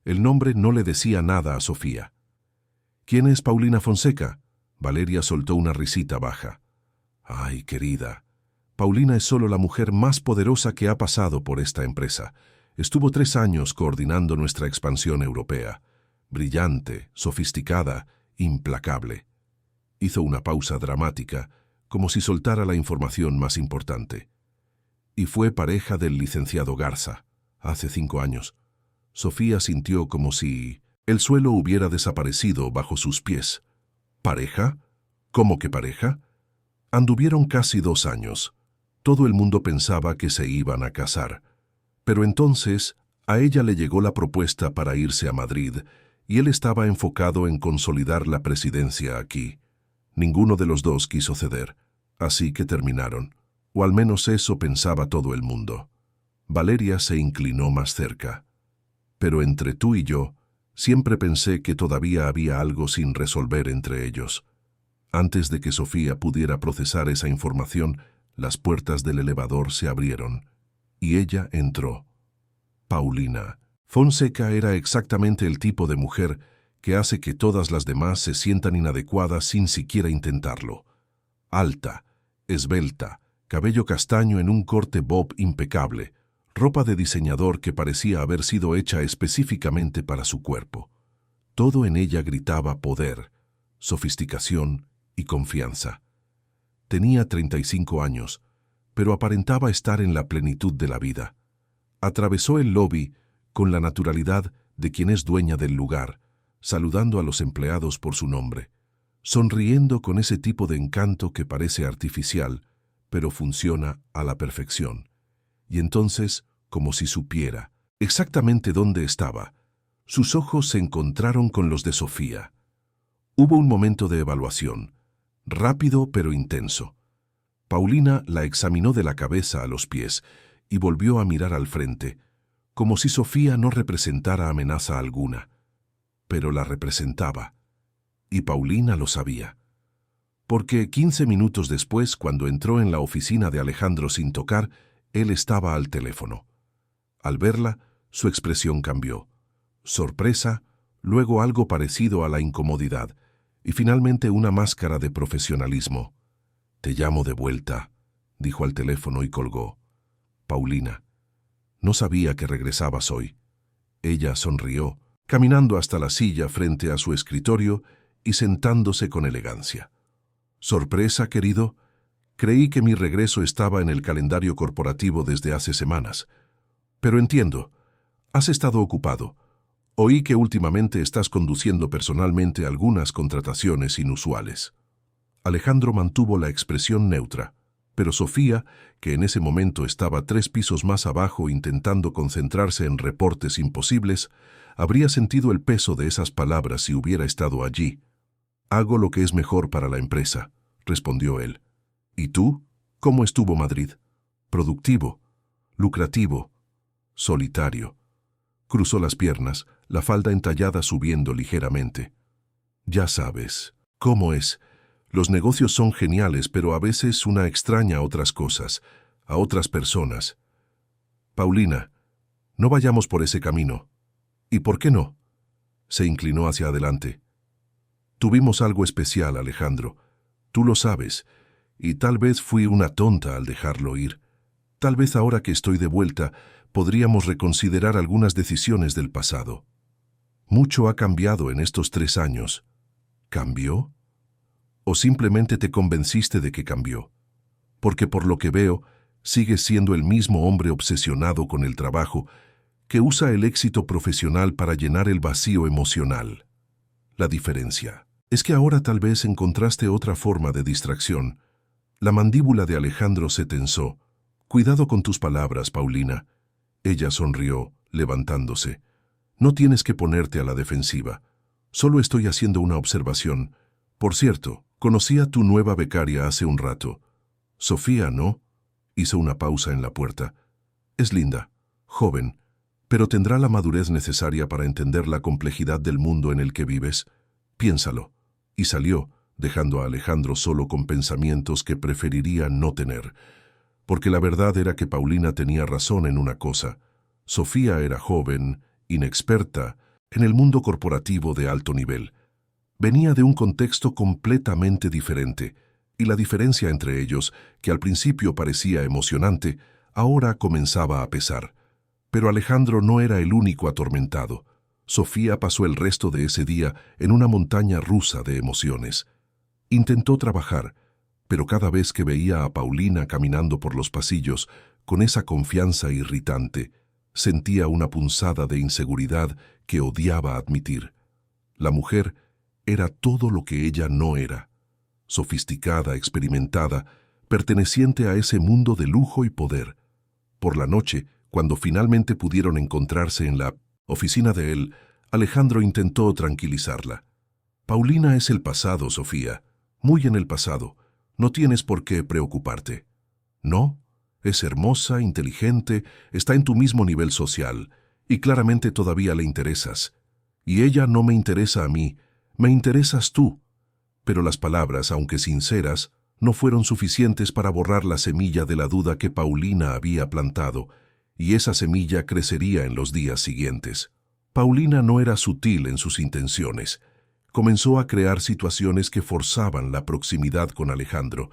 El nombre no le decía nada a Sofía. «¿Quién es Paulina Fonseca?». Valeria soltó una risita baja. «Ay, querida, Paulina es solo la mujer más poderosa que ha pasado por esta empresa. Estuvo 3 años coordinando nuestra expansión europea. Brillante, sofisticada, implacable». Hizo una pausa dramática, como si soltara la información más importante. «Y fue pareja del licenciado Garza, hace 5 años». Sofía sintió como si el suelo hubiera desaparecido bajo sus pies. ¿Pareja? ¿Cómo que pareja? Anduvieron casi 2 años. Todo el mundo pensaba que se iban a casar. Pero entonces a ella le llegó la propuesta para irse a Madrid y él estaba enfocado en consolidar la presidencia aquí. Ninguno de los dos quiso ceder, así que terminaron. O al menos eso pensaba todo el mundo. Valeria se inclinó más cerca. «Pero entre tú y yo, siempre pensé que todavía había algo sin resolver entre ellos». Antes de que Sofía pudiera procesar esa información, las puertas del elevador se abrieron, y ella entró. Paulina Fonseca era exactamente el tipo de mujer que hace que todas las demás se sientan inadecuadas sin siquiera intentarlo. Alta, esbelta, cabello castaño en un corte bob impecable, ropa de diseñador que parecía haber sido hecha específicamente para su cuerpo. Todo en ella gritaba poder, sofisticación y confianza. Tenía 35 años, pero aparentaba estar en la plenitud de la vida. Atravesó el lobby con la naturalidad de quien es dueña del lugar, saludando a los empleados por su nombre, sonriendo con ese tipo de encanto que parece artificial, pero funciona a la perfección. Y entonces, como si supiera exactamente dónde estaba, sus ojos se encontraron con los de Sofía. Hubo un momento de evaluación, rápido pero intenso. Paulina la examinó de la cabeza a los pies y volvió a mirar al frente, como si Sofía no representara amenaza alguna. Pero la representaba, y Paulina lo sabía. Porque 15 minutos después, cuando entró en la oficina de Alejandro sin tocar, él estaba al teléfono. Al verla, su expresión cambió. Sorpresa, luego algo parecido a la incomodidad, y finalmente una máscara de profesionalismo. «Te llamo de vuelta», dijo al teléfono y colgó. «Paulina, no sabía que regresabas hoy». Ella sonrió, caminando hasta la silla frente a su escritorio y sentándose con elegancia. «¿Sorpresa, querido? Creí que mi regreso estaba en el calendario corporativo desde hace semanas. Pero entiendo, has estado ocupado. Oí que últimamente estás conduciendo personalmente algunas contrataciones inusuales». Alejandro mantuvo la expresión neutra, pero Sofía, que en ese momento estaba 3 pisos más abajo intentando concentrarse en reportes imposibles, habría sentido el peso de esas palabras si hubiera estado allí. «Hago lo que es mejor para la empresa», respondió él. «¿Y tú? ¿Cómo estuvo Madrid? Productivo, lucrativo, solitario». Cruzó las piernas, la falda entallada subiendo ligeramente. «Ya sabes, ¿cómo es? Los negocios son geniales, pero a veces una extraña a otras cosas, a otras personas. Paulina, no vayamos por ese camino». «¿Y por qué no?». Se inclinó hacia adelante. «Tuvimos algo especial, Alejandro. Tú lo sabes, y tal vez fui una tonta al dejarlo ir. Tal vez ahora que estoy de vuelta, podríamos reconsiderar algunas decisiones del pasado. Mucho ha cambiado en estos 3 años. ¿Cambió? ¿O simplemente te convenciste de que cambió? Porque por lo que veo, sigues siendo el mismo hombre obsesionado con el trabajo que usa el éxito profesional para llenar el vacío emocional. La diferencia es que ahora tal vez encontraste otra forma de distracción». La mandíbula de Alejandro se tensó. «Cuidado con tus palabras, Paulina». Ella sonrió, levantándose. «No tienes que ponerte a la defensiva. Solo estoy haciendo una observación. Por cierto, conocí a tu nueva becaria hace un rato. Sofía, ¿no?». Hizo una pausa en la puerta. «Es linda, joven, pero tendrá la madurez necesaria para entender la complejidad del mundo en el que vives. Piénsalo». Y salió, dejando a Alejandro solo con pensamientos que preferiría no tener. Porque la verdad era que Paulina tenía razón en una cosa. Sofía era joven, inexperta, en el mundo corporativo de alto nivel. Venía de un contexto completamente diferente, y la diferencia entre ellos, que al principio parecía emocionante, ahora comenzaba a pesar. Pero Alejandro no era el único atormentado. Sofía pasó el resto de ese día en una montaña rusa de emociones. Intentó trabajar, pero cada vez que veía a Paulina caminando por los pasillos con esa confianza irritante, sentía una punzada de inseguridad que odiaba admitir. La mujer era todo lo que ella no era. Sofisticada, experimentada, perteneciente a ese mundo de lujo y poder. Por la noche, cuando finalmente pudieron encontrarse en la oficina de él, Alejandro intentó tranquilizarla. «Paulina es el pasado, Sofía, muy en el pasado. No tienes por qué preocuparte». «No, es hermosa, inteligente, está en tu mismo nivel social, y claramente todavía le interesas. Y ella no me interesa a mí, me interesas tú». Pero las palabras, aunque sinceras, no fueron suficientes para borrar la semilla de la duda que Paulina había plantado, y esa semilla crecería en los días siguientes. Paulina no era sutil en sus intenciones. Comenzó a crear situaciones que forzaban la proximidad con Alejandro,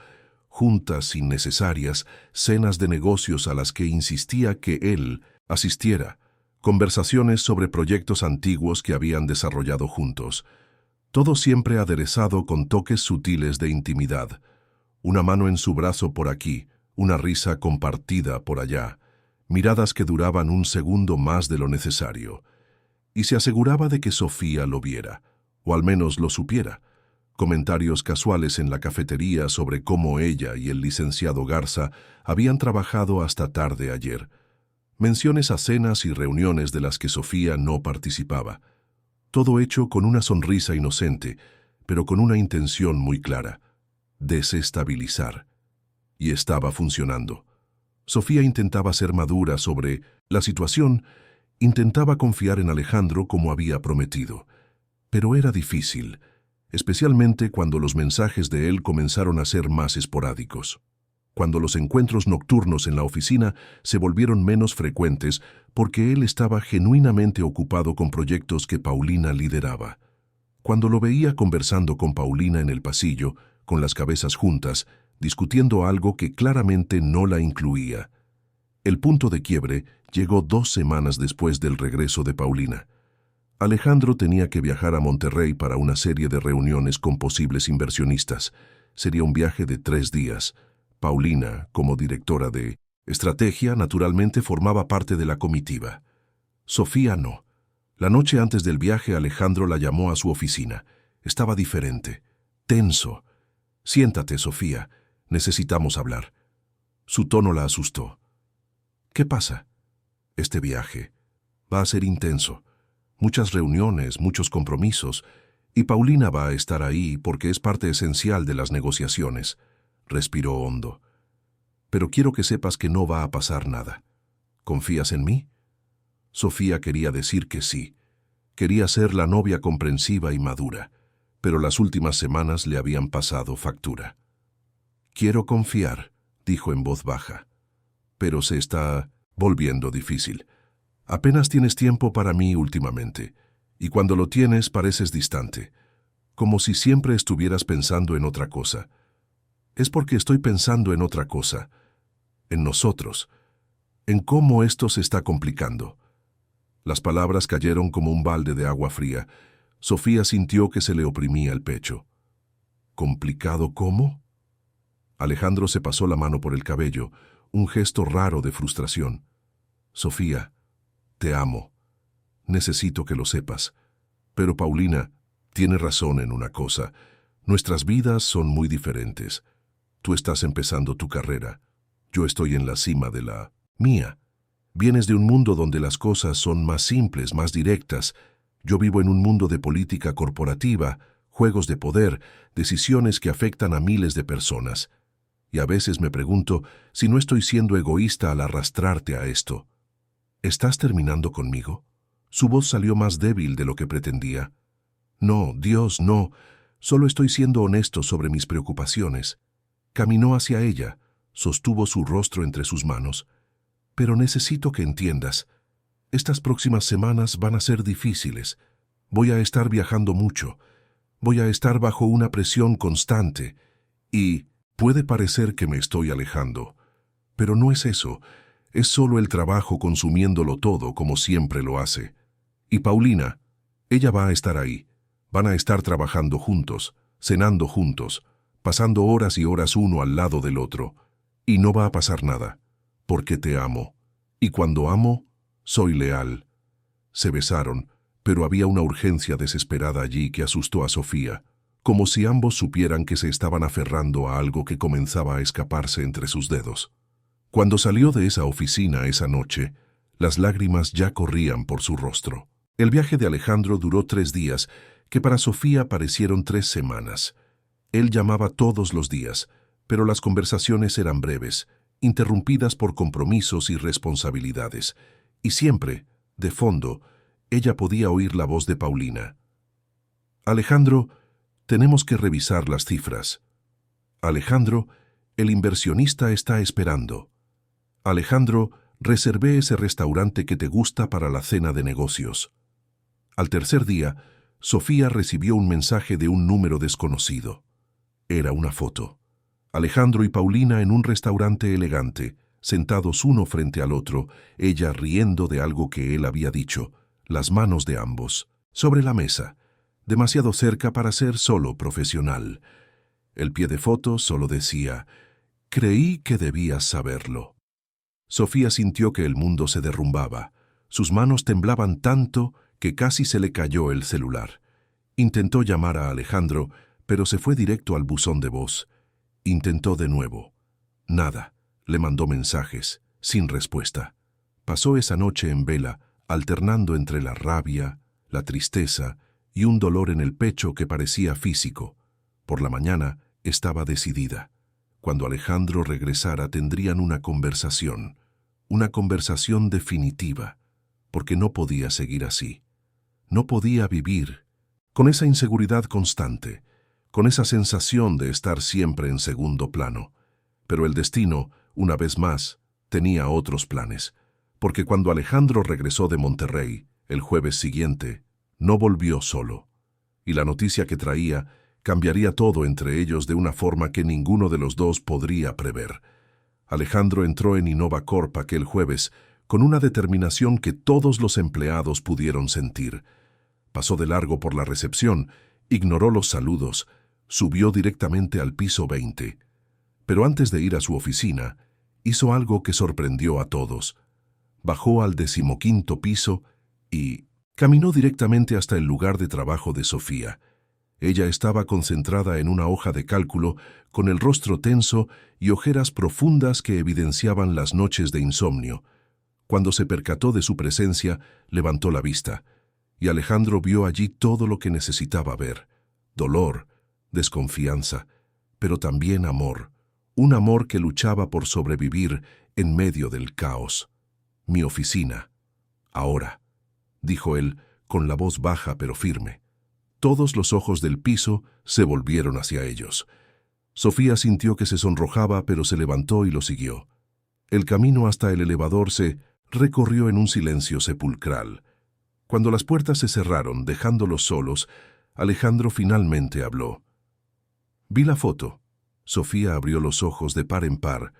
juntas innecesarias, cenas de negocios a las que insistía que él asistiera, conversaciones sobre proyectos antiguos que habían desarrollado juntos. Todo siempre aderezado con toques sutiles de intimidad. Una mano en su brazo por aquí, una risa compartida por allá, miradas que duraban un segundo más de lo necesario. Y se aseguraba de que Sofía lo viera, o al menos lo supiera. Comentarios casuales en la cafetería sobre cómo ella y el licenciado Garza habían trabajado hasta tarde ayer. Menciones a cenas y reuniones de las que Sofía no participaba. Todo hecho con una sonrisa inocente, pero con una intención muy clara: desestabilizar. Y estaba funcionando. Sofía intentaba ser madura sobre la situación, intentaba confiar en Alejandro como había prometido. Pero era difícil, especialmente cuando los mensajes de él comenzaron a ser más esporádicos. Cuando los encuentros nocturnos en la oficina se volvieron menos frecuentes porque él estaba genuinamente ocupado con proyectos que Paulina lideraba. Cuando lo veía conversando con Paulina en el pasillo, con las cabezas juntas, discutiendo algo que claramente no la incluía. El punto de quiebre llegó 2 semanas después del regreso de Paulina. Alejandro tenía que viajar a Monterrey para una serie de reuniones con posibles inversionistas. Sería un viaje de 3 días. Paulina, como directora de estrategia, naturalmente formaba parte de la comitiva. Sofía no. La noche antes del viaje, Alejandro la llamó a su oficina. Estaba diferente, tenso. «Siéntate, Sofía. Necesitamos hablar». Su tono la asustó. «¿Qué pasa?» «Este viaje va a ser intenso. Muchas reuniones, muchos compromisos, y Paulina va a estar ahí porque es parte esencial de las negociaciones». Respiró hondo. «Pero quiero que sepas que no va a pasar nada. ¿Confías en mí?» Sofía quería decir que sí. Quería ser la novia comprensiva y madura, pero las últimas semanas le habían pasado factura. «Quiero confiar», dijo en voz baja, «pero se está volviendo difícil. Apenas tienes tiempo para mí últimamente, y cuando lo tienes pareces distante, como si siempre estuvieras pensando en otra cosa. Es porque estoy pensando en otra cosa, en nosotros, en cómo esto se está complicando». Las palabras cayeron como un balde de agua fría. Sofía sintió que se le oprimía el pecho. ¿Complicado cómo? Alejandro se pasó la mano por el cabello, un gesto raro de frustración. «Sofía, te amo. Necesito que lo sepas. Pero Paulina tiene razón en una cosa. Nuestras vidas son muy diferentes. Tú estás empezando tu carrera. Yo estoy en la cima de la mía. Vienes de un mundo donde las cosas son más simples, más directas. Yo vivo en un mundo de política corporativa, juegos de poder, decisiones que afectan a miles de personas. Y a veces me pregunto si no estoy siendo egoísta al arrastrarte a esto». «¿Estás terminando conmigo?» Su voz salió más débil de lo que pretendía. «No, Dios, no. Solo estoy siendo honesto sobre mis preocupaciones». Caminó hacia ella, sostuvo su rostro entre sus manos. «Pero necesito que entiendas. Estas próximas semanas van a ser difíciles. Voy a estar viajando mucho. Voy a estar bajo una presión constante. Y puede parecer que me estoy alejando. Pero no es eso. Es solo el trabajo consumiéndolo todo como siempre lo hace. Y Paulina, ella va a estar ahí. Van a estar trabajando juntos, cenando juntos, pasando horas y horas uno al lado del otro. Y no va a pasar nada, porque te amo. Y cuando amo, soy leal». Se besaron, pero había una urgencia desesperada allí que asustó a Sofía, como si ambos supieran que se estaban aferrando a algo que comenzaba a escaparse entre sus dedos. Cuando salió de esa oficina esa noche, las lágrimas ya corrían por su rostro. El viaje de Alejandro duró 3 días, que para Sofía parecieron 3 semanas. Él llamaba todos los días, pero las conversaciones eran breves, interrumpidas por compromisos y responsabilidades, y siempre, de fondo, ella podía oír la voz de Paulina. «Alejandro, tenemos que revisar las cifras. Alejandro, el inversionista está esperando. Alejandro, reservé ese restaurante que te gusta para la cena de negocios». Al tercer día, Sofía recibió un mensaje de un número desconocido. Era una foto. Alejandro y Paulina en un restaurante elegante, sentados uno frente al otro, ella riendo de algo que él había dicho, las manos de ambos, sobre la mesa, demasiado cerca para ser solo profesional. El pie de foto solo decía, «Creí que debías saberlo». Sofía sintió que el mundo se derrumbaba. Sus manos temblaban tanto que casi se le cayó el celular. Intentó llamar a Alejandro, pero se fue directo al buzón de voz. Intentó de nuevo. Nada. Le mandó mensajes, sin respuesta. Pasó esa noche en vela, alternando entre la rabia, la tristeza y un dolor en el pecho que parecía físico. Por la mañana estaba decidida. Cuando Alejandro regresara tendrían una conversación definitiva, porque no podía seguir así. No podía vivir con esa inseguridad constante, con esa sensación de estar siempre en segundo plano. Pero el destino, una vez más, tenía otros planes, porque cuando Alejandro regresó de Monterrey, el jueves siguiente, no volvió solo. Y la noticia que traía cambiaría todo entre ellos de una forma que ninguno de los dos podría prever. Alejandro entró en Innova Corp aquel jueves con una determinación que todos los empleados pudieron sentir. Pasó de largo por la recepción, ignoró los saludos, subió directamente al piso 20. Pero antes de ir a su oficina, hizo algo que sorprendió a todos. Bajó al 15º piso y caminó directamente hasta el lugar de trabajo de Sofía. Ella estaba concentrada en una hoja de cálculo, con el rostro tenso y ojeras profundas que evidenciaban las noches de insomnio. Cuando se percató de su presencia, levantó la vista, y Alejandro vio allí todo lo que necesitaba ver: dolor, desconfianza, pero también amor, un amor que luchaba por sobrevivir en medio del caos. «Mi oficina. Ahora», dijo él, con la voz baja pero firme. Todos los ojos del piso se volvieron hacia ellos. Sofía sintió que se sonrojaba, pero se levantó y lo siguió. El camino hasta el elevador se recorrió en un silencio sepulcral. Cuando las puertas se cerraron, dejándolos solos, Alejandro finalmente habló. «Vi la foto». Sofía abrió los ojos de par en par.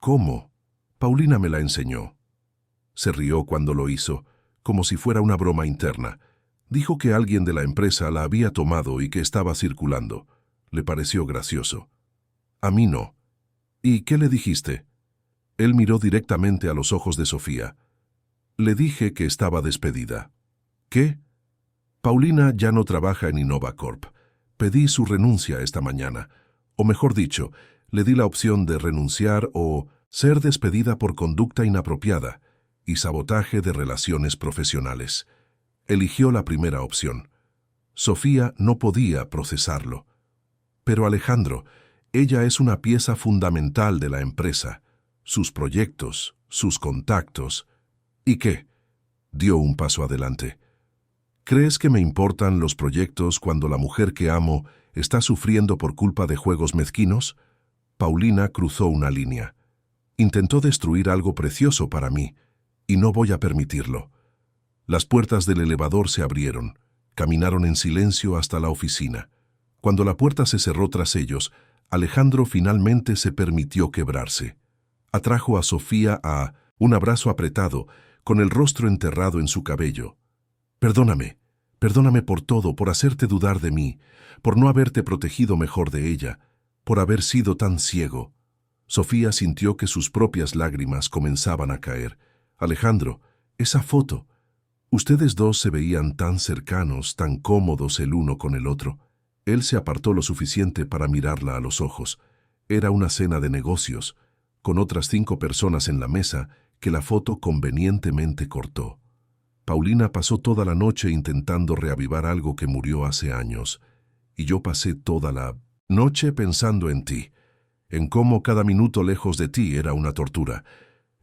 «¿Cómo?» «Paulina me la enseñó». Se rió cuando lo hizo, como si fuera una broma interna. Dijo que alguien de la empresa la había tomado y que estaba circulando. Le pareció gracioso. «A mí no». «¿Y qué le dijiste?» Él miró directamente a los ojos de Sofía. «Le dije que estaba despedida». «¿Qué?» «Paulina ya no trabaja en Innova Corp. Pedí su renuncia esta mañana. O mejor dicho, le di la opción de renunciar o ser despedida por conducta inapropiada y sabotaje de relaciones profesionales. Eligió la primera opción». Sofía no podía procesarlo. «Pero Alejandro, ella es una pieza fundamental de la empresa. Sus proyectos, sus contactos». «¿Y qué?» Dio un paso adelante. «¿Crees que me importan los proyectos cuando la mujer que amo está sufriendo por culpa de juegos mezquinos?» Paulina cruzó una línea. «Intentó destruir algo precioso para mí, y no voy a permitirlo». Las puertas del elevador se abrieron. Caminaron en silencio hasta la oficina. Cuando la puerta se cerró tras ellos, Alejandro finalmente se permitió quebrarse. Atrajo a Sofía a un abrazo apretado, con el rostro enterrado en su cabello. Perdóname por todo, por hacerte dudar de mí, por no haberte protegido mejor de ella, por haber sido tan ciego». Sofía sintió que sus propias lágrimas comenzaban a caer. «Alejandro, esa foto. Ustedes dos se veían tan cercanos, tan cómodos el uno con el otro». Él se apartó lo suficiente para mirarla a los ojos. Era una cena de negocios, con otras 5 personas en la mesa que la foto convenientemente cortó. Paulina pasó toda la noche intentando reavivar algo que murió hace años, y yo pasé toda la noche pensando en ti, en cómo cada minuto lejos de ti era una tortura,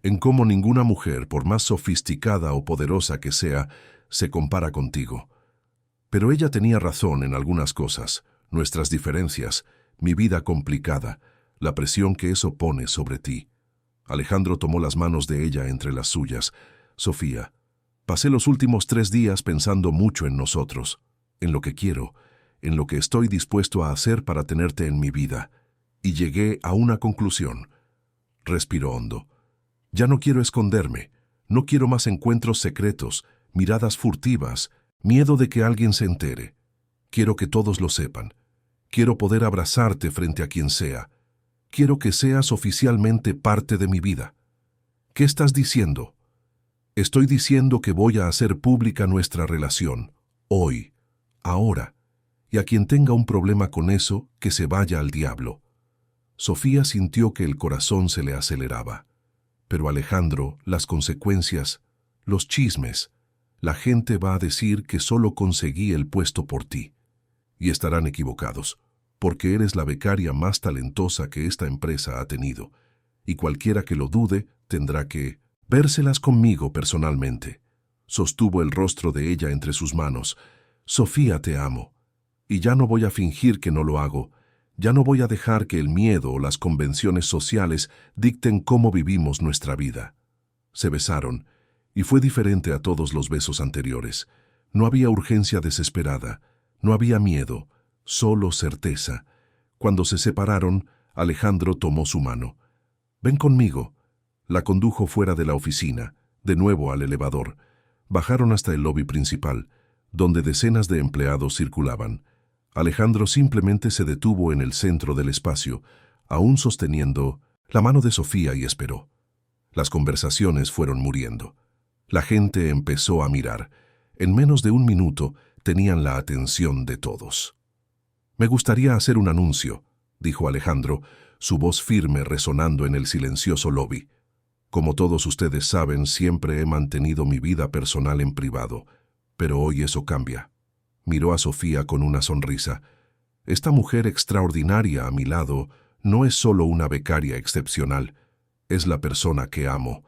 en cómo ninguna mujer, por más sofisticada o poderosa que sea, se compara contigo. Pero ella tenía razón en algunas cosas, nuestras diferencias, mi vida complicada, la presión que eso pone sobre ti. Alejandro tomó las manos de ella entre las suyas. «Sofía, pasé los últimos 3 días pensando mucho en nosotros, en lo que quiero, en lo que estoy dispuesto a hacer para tenerte en mi vida, y llegué a una conclusión». Respiró hondo. «Ya no quiero esconderme, no quiero más encuentros secretos, miradas furtivas, miedo de que alguien se entere. Quiero que todos lo sepan. Quiero poder abrazarte frente a quien sea. Quiero que seas oficialmente parte de mi vida. ¿Qué estás diciendo? Estoy diciendo que voy a hacer pública nuestra relación, hoy, ahora, y a quien tenga un problema con eso, que se vaya al diablo. Sofía sintió que el corazón se le aceleraba. Pero Alejandro, las consecuencias, los chismes, la gente va a decir que solo conseguí el puesto por ti. Y estarán equivocados, porque eres la becaria más talentosa que esta empresa ha tenido, y cualquiera que lo dude tendrá que vérselas conmigo personalmente. Sostuvo el rostro de ella entre sus manos. Sofía, te amo. Y ya no voy a fingir que no lo hago. Ya no voy a dejar que el miedo o las convenciones sociales dicten cómo vivimos nuestra vida. Se besaron, y fue diferente a todos los besos anteriores. No había urgencia desesperada, no había miedo, solo certeza. Cuando se separaron, Alejandro tomó su mano. «Ven conmigo». La condujo fuera de la oficina, de nuevo al elevador. Bajaron hasta el lobby principal, donde decenas de empleados circulaban. Alejandro simplemente se detuvo en el centro del espacio, aún sosteniendo la mano de Sofía, y esperó. Las conversaciones fueron muriendo. La gente empezó a mirar. En menos de un minuto tenían la atención de todos. «Me gustaría hacer un anuncio», dijo Alejandro, su voz firme resonando en el silencioso lobby. «Como todos ustedes saben, siempre he mantenido mi vida personal en privado, pero hoy eso cambia». Miró a Sofía con una sonrisa. «Esta mujer extraordinaria a mi lado no es solo una becaria excepcional, es la persona que amo,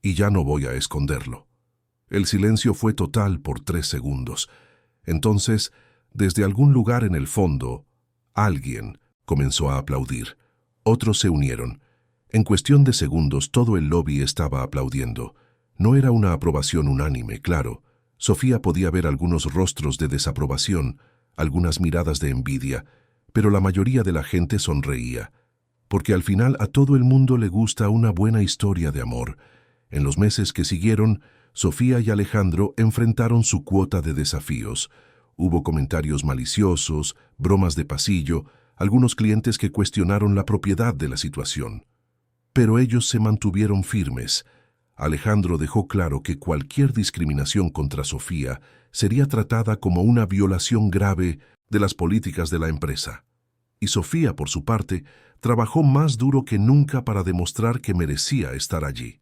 y ya no voy a esconderlo». El silencio fue total por 3 segundos. Entonces, desde algún lugar en el fondo, alguien comenzó a aplaudir. Otros se unieron. En cuestión de segundos todo el lobby estaba aplaudiendo. No era una aprobación unánime, claro. Sofía podía ver algunos rostros de desaprobación, algunas miradas de envidia, pero la mayoría de la gente sonreía, porque al final a todo el mundo le gusta una buena historia de amor. En los meses que siguieron, Sofía y Alejandro enfrentaron su cuota de desafíos. Hubo comentarios maliciosos, bromas de pasillo, algunos clientes que cuestionaron la propiedad de la situación. Pero ellos se mantuvieron firmes. Alejandro dejó claro que cualquier discriminación contra Sofía sería tratada como una violación grave de las políticas de la empresa. Y Sofía, por su parte, trabajó más duro que nunca para demostrar que merecía estar allí.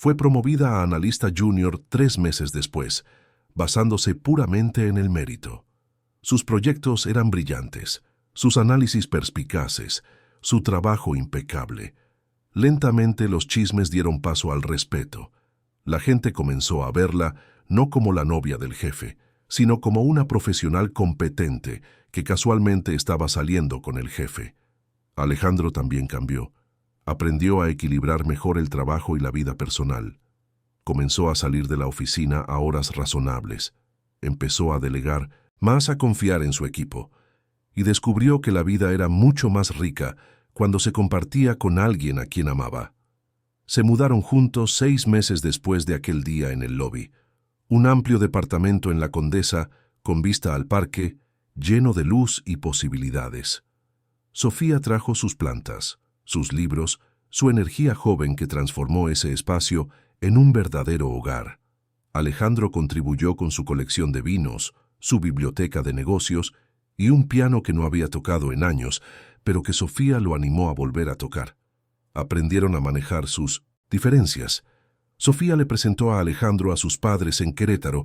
Fue promovida a analista junior 3 meses después, basándose puramente en el mérito. Sus proyectos eran brillantes, sus análisis perspicaces, su trabajo impecable. Lentamente los chismes dieron paso al respeto. La gente comenzó a verla no como la novia del jefe, sino como una profesional competente que casualmente estaba saliendo con el jefe. Alejandro también cambió. Aprendió a equilibrar mejor el trabajo y la vida personal. Comenzó a salir de la oficina a horas razonables. Empezó a delegar, más a confiar en su equipo. Y descubrió que la vida era mucho más rica cuando se compartía con alguien a quien amaba. Se mudaron juntos 6 meses después de aquel día en el lobby. Un amplio departamento en la Condesa, con vista al parque, lleno de luz y posibilidades. Sofía trajo sus plantas, sus libros, su energía joven que transformó ese espacio en un verdadero hogar. Alejandro contribuyó con su colección de vinos, su biblioteca de negocios y un piano que no había tocado en años, pero que Sofía lo animó a volver a tocar. Aprendieron a manejar sus diferencias. Sofía le presentó a Alejandro a sus padres en Querétaro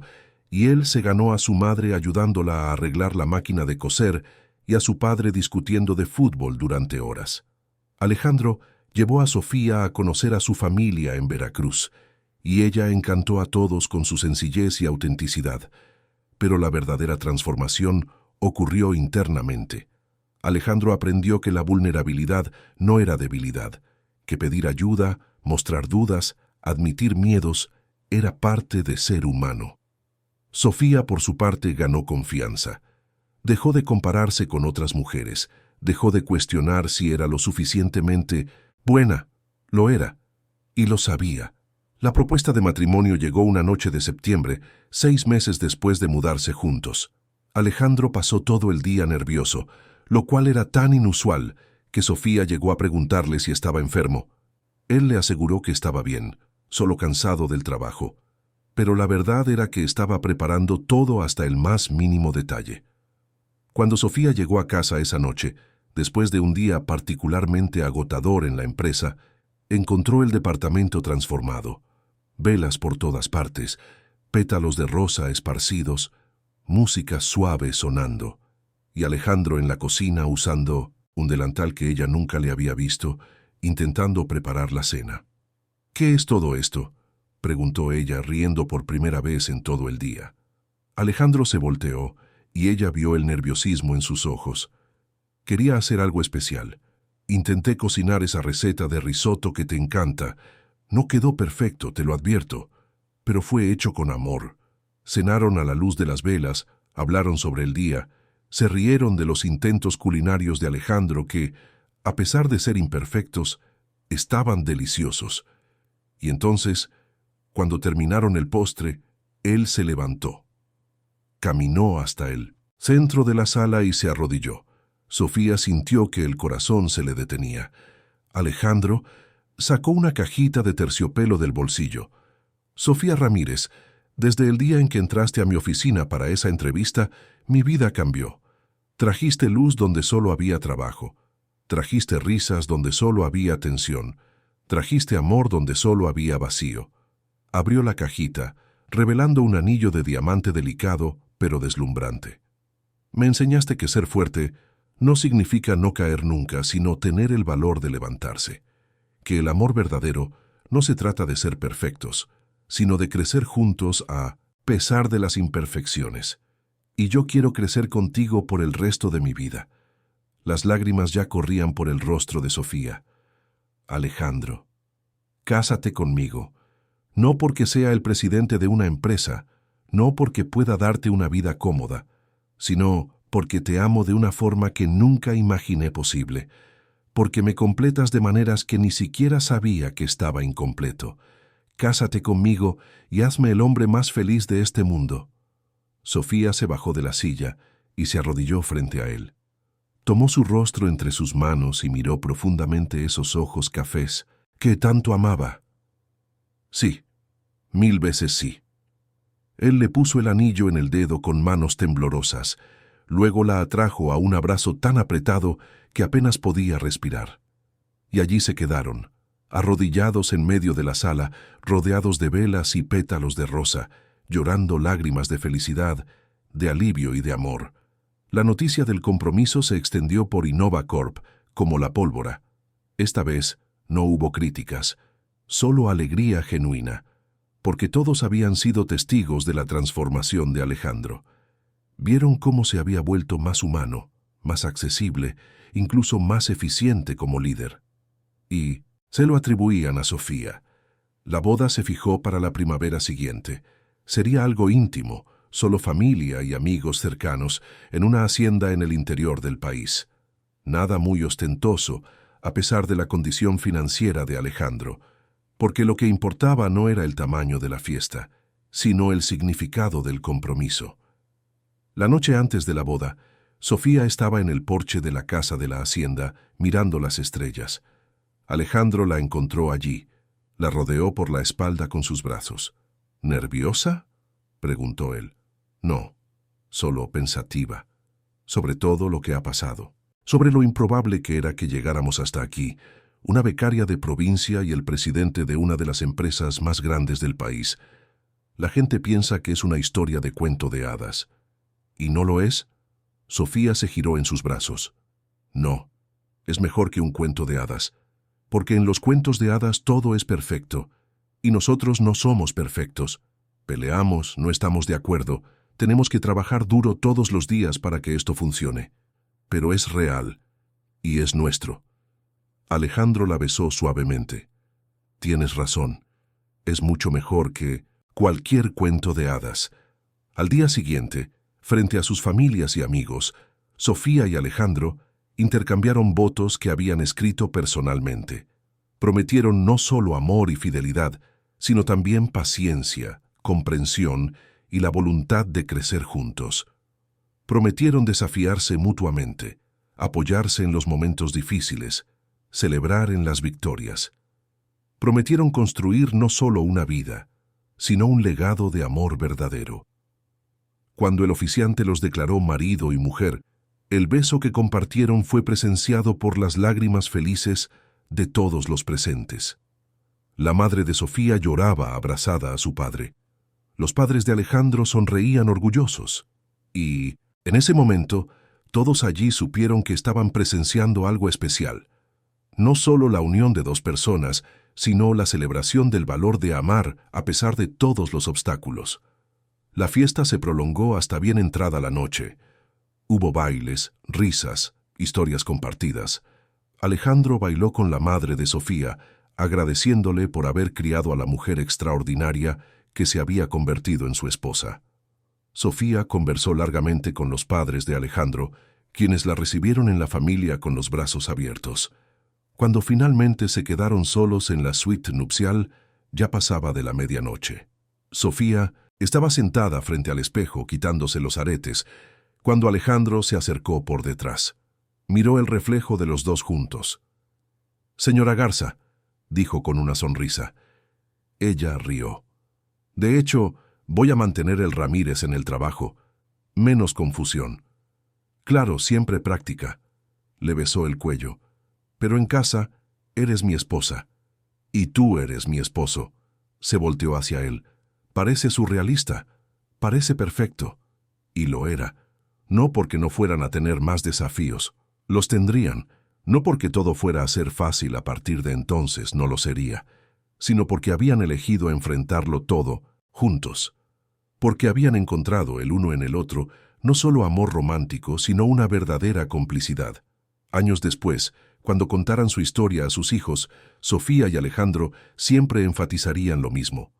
y él se ganó a su madre ayudándola a arreglar la máquina de coser y a su padre discutiendo de fútbol durante horas. Alejandro llevó a Sofía a conocer a su familia en Veracruz y ella encantó a todos con su sencillez y autenticidad. Pero la verdadera transformación ocurrió internamente. Alejandro aprendió que la vulnerabilidad no era debilidad, que pedir ayuda, mostrar dudas, admitir miedos, era parte de ser humano. Sofía, por su parte, ganó confianza. Dejó de compararse con otras mujeres, dejó de cuestionar si era lo suficientemente buena. Lo era, y lo sabía. La propuesta de matrimonio llegó una noche de septiembre, 6 meses después de mudarse juntos. Alejandro pasó todo el día nervioso, lo cual era tan inusual que Sofía llegó a preguntarle si estaba enfermo. Él le aseguró que estaba bien, solo cansado del trabajo. Pero la verdad era que estaba preparando todo hasta el más mínimo detalle. Cuando Sofía llegó a casa esa noche, después de un día particularmente agotador en la empresa, encontró el departamento transformado. Velas por todas partes, pétalos de rosa esparcidos, música suave sonando, y Alejandro en la cocina usando un delantal que ella nunca le había visto, intentando preparar la cena. «¿Qué es todo esto?», preguntó ella, riendo por primera vez en todo el día. Alejandro se volteó y ella vio el nerviosismo en sus ojos. «Quería hacer algo especial. Intenté cocinar esa receta de risotto que te encanta. No quedó perfecto, te lo advierto, pero fue hecho con amor». Cenaron a la luz de las velas, hablaron sobre el día, se rieron de los intentos culinarios de Alejandro que, a pesar de ser imperfectos, estaban deliciosos. Y entonces, cuando terminaron el postre, él se levantó. Caminó hasta el centro de la sala y se arrodilló. Sofía sintió que el corazón se le detenía. Alejandro sacó una cajita de terciopelo del bolsillo. «Sofía Ramírez, desde el día en que entraste a mi oficina para esa entrevista, mi vida cambió. Trajiste luz donde solo había trabajo. Trajiste risas donde solo había tensión. Trajiste amor donde solo había vacío». Abrió la cajita, revelando un anillo de diamante delicado, pero deslumbrante. «Me enseñaste que ser fuerte no significa no caer nunca, sino tener el valor de levantarse. Que el amor verdadero no se trata de ser perfectos, sino de crecer juntos a pesar de las imperfecciones. Y yo quiero crecer contigo por el resto de mi vida». Las lágrimas ya corrían por el rostro de Sofía. «Alejandro, cásate conmigo, no porque sea el presidente de una empresa, no porque pueda darte una vida cómoda, sino porque te amo de una forma que nunca imaginé posible, porque me completas de maneras que ni siquiera sabía que estaba incompleto. Cásate conmigo y hazme el hombre más feliz de este mundo». Sofía se bajó de la silla y se arrodilló frente a él. Tomó su rostro entre sus manos y miró profundamente esos ojos cafés que tanto amaba. «Sí, 1000 veces sí». Él le puso el anillo en el dedo con manos temblorosas. Luego la atrajo a un abrazo tan apretado que apenas podía respirar. Y allí se quedaron, arrodillados en medio de la sala, rodeados de velas y pétalos de rosa, llorando lágrimas de felicidad, de alivio y de amor. La noticia del compromiso se extendió por Innova Corp como la pólvora. Esta vez no hubo críticas, solo alegría genuina, porque todos habían sido testigos de la transformación de Alejandro. Vieron cómo se había vuelto más humano, más accesible, incluso más eficiente como líder. Y se lo atribuían a Sofía. La boda se fijó para la primavera siguiente. Sería algo íntimo, solo familia y amigos cercanos, en una hacienda en el interior del país. Nada muy ostentoso, a pesar de la condición financiera de Alejandro, porque lo que importaba no era el tamaño de la fiesta, sino el significado del compromiso. La noche antes de la boda, Sofía estaba en el porche de la casa de la hacienda, mirando las estrellas. Alejandro la encontró allí, la rodeó por la espalda con sus brazos. «¿Nerviosa?», preguntó él. «No, solo pensativa, sobre todo lo que ha pasado, sobre lo improbable que era que llegáramos hasta aquí, una becaria de provincia y el presidente de una de las empresas más grandes del país. La gente piensa que es una historia de cuento de hadas. ¿Y no lo es?». Sofía se giró en sus brazos. «No, es mejor que un cuento de hadas, porque en los cuentos de hadas todo es perfecto, y nosotros no somos perfectos. Peleamos, no estamos de acuerdo, tenemos que trabajar duro todos los días para que esto funcione. Pero es real, y es nuestro». Alejandro la besó suavemente. «Tienes razón, es mucho mejor que cualquier cuento de hadas». Al día siguiente, frente a sus familias y amigos, Sofía y Alejandro intercambiaron votos que habían escrito personalmente. Prometieron no solo amor y fidelidad, sino también paciencia, comprensión y la voluntad de crecer juntos. Prometieron desafiarse mutuamente, apoyarse en los momentos difíciles, celebrar en las victorias. Prometieron construir no solo una vida, sino un legado de amor verdadero. Cuando el oficiante los declaró marido y mujer, el beso que compartieron fue presenciado por las lágrimas felices de todos los presentes. La madre de Sofía lloraba abrazada a su padre. Los padres de Alejandro sonreían orgullosos. Y, en ese momento, todos allí supieron que estaban presenciando algo especial. No solo la unión de dos personas, sino la celebración del valor de amar a pesar de todos los obstáculos. La fiesta se prolongó hasta bien entrada la noche. Hubo bailes, risas, historias compartidas. Alejandro bailó con la madre de Sofía, agradeciéndole por haber criado a la mujer extraordinaria que se había convertido en su esposa. Sofía conversó largamente con los padres de Alejandro, quienes la recibieron en la familia con los brazos abiertos. Cuando finalmente se quedaron solos en la suite nupcial, ya pasaba de la medianoche. Sofía estaba sentada frente al espejo quitándose los aretes, cuando Alejandro se acercó por detrás. Miró el reflejo de los dos juntos. «Señora Garza», dijo con una sonrisa. Ella rió. «De hecho, voy a mantener el Ramírez en el trabajo. Menos confusión. Claro, siempre práctica». Le besó el cuello. «Pero en casa, eres mi esposa. Y tú eres mi esposo». Se volteó hacia él. «Parece surrealista. Parece perfecto». Y lo era. No porque no fueran a tener más desafíos. Los tendrían. No porque todo fuera a ser fácil a partir de entonces, no lo sería, sino porque habían elegido enfrentarlo todo, juntos. Porque habían encontrado el uno en el otro no solo amor romántico, sino una verdadera complicidad. Años después, cuando contaran su historia a sus hijos, Sofía y Alejandro siempre enfatizarían lo mismo.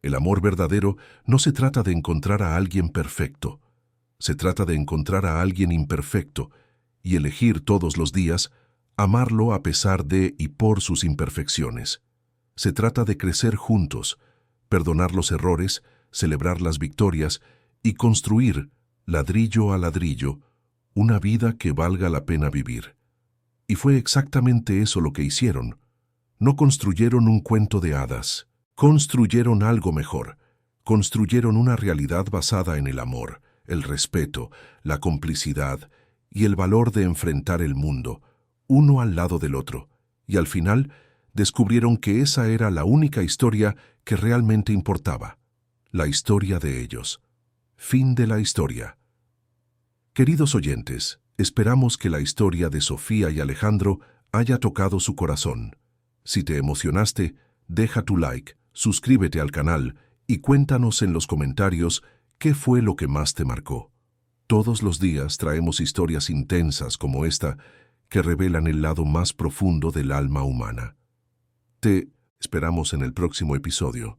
El amor verdadero no se trata de encontrar a alguien perfecto. Se trata de encontrar a alguien imperfecto y elegir todos los días amarlo a pesar de y por sus imperfecciones. Se trata de crecer juntos, perdonar los errores, celebrar las victorias y construir, ladrillo a ladrillo, una vida que valga la pena vivir. Y fue exactamente eso lo que hicieron. No construyeron un cuento de hadas, construyeron algo mejor. Construyeron una realidad basada en el amor, el respeto, la complicidad y el valor de enfrentar el mundo, uno al lado del otro, y al final descubrieron que esa era la única historia que realmente importaba, la historia de ellos. Fin de la historia. Queridos oyentes, esperamos que la historia de Sofía y Alejandro haya tocado su corazón. Si te emocionaste, deja tu like, suscríbete al canal y cuéntanos en los comentarios qué fue lo que más te marcó. Todos los días traemos historias intensas como esta que revelan el lado más profundo del alma humana. Te esperamos en el próximo episodio.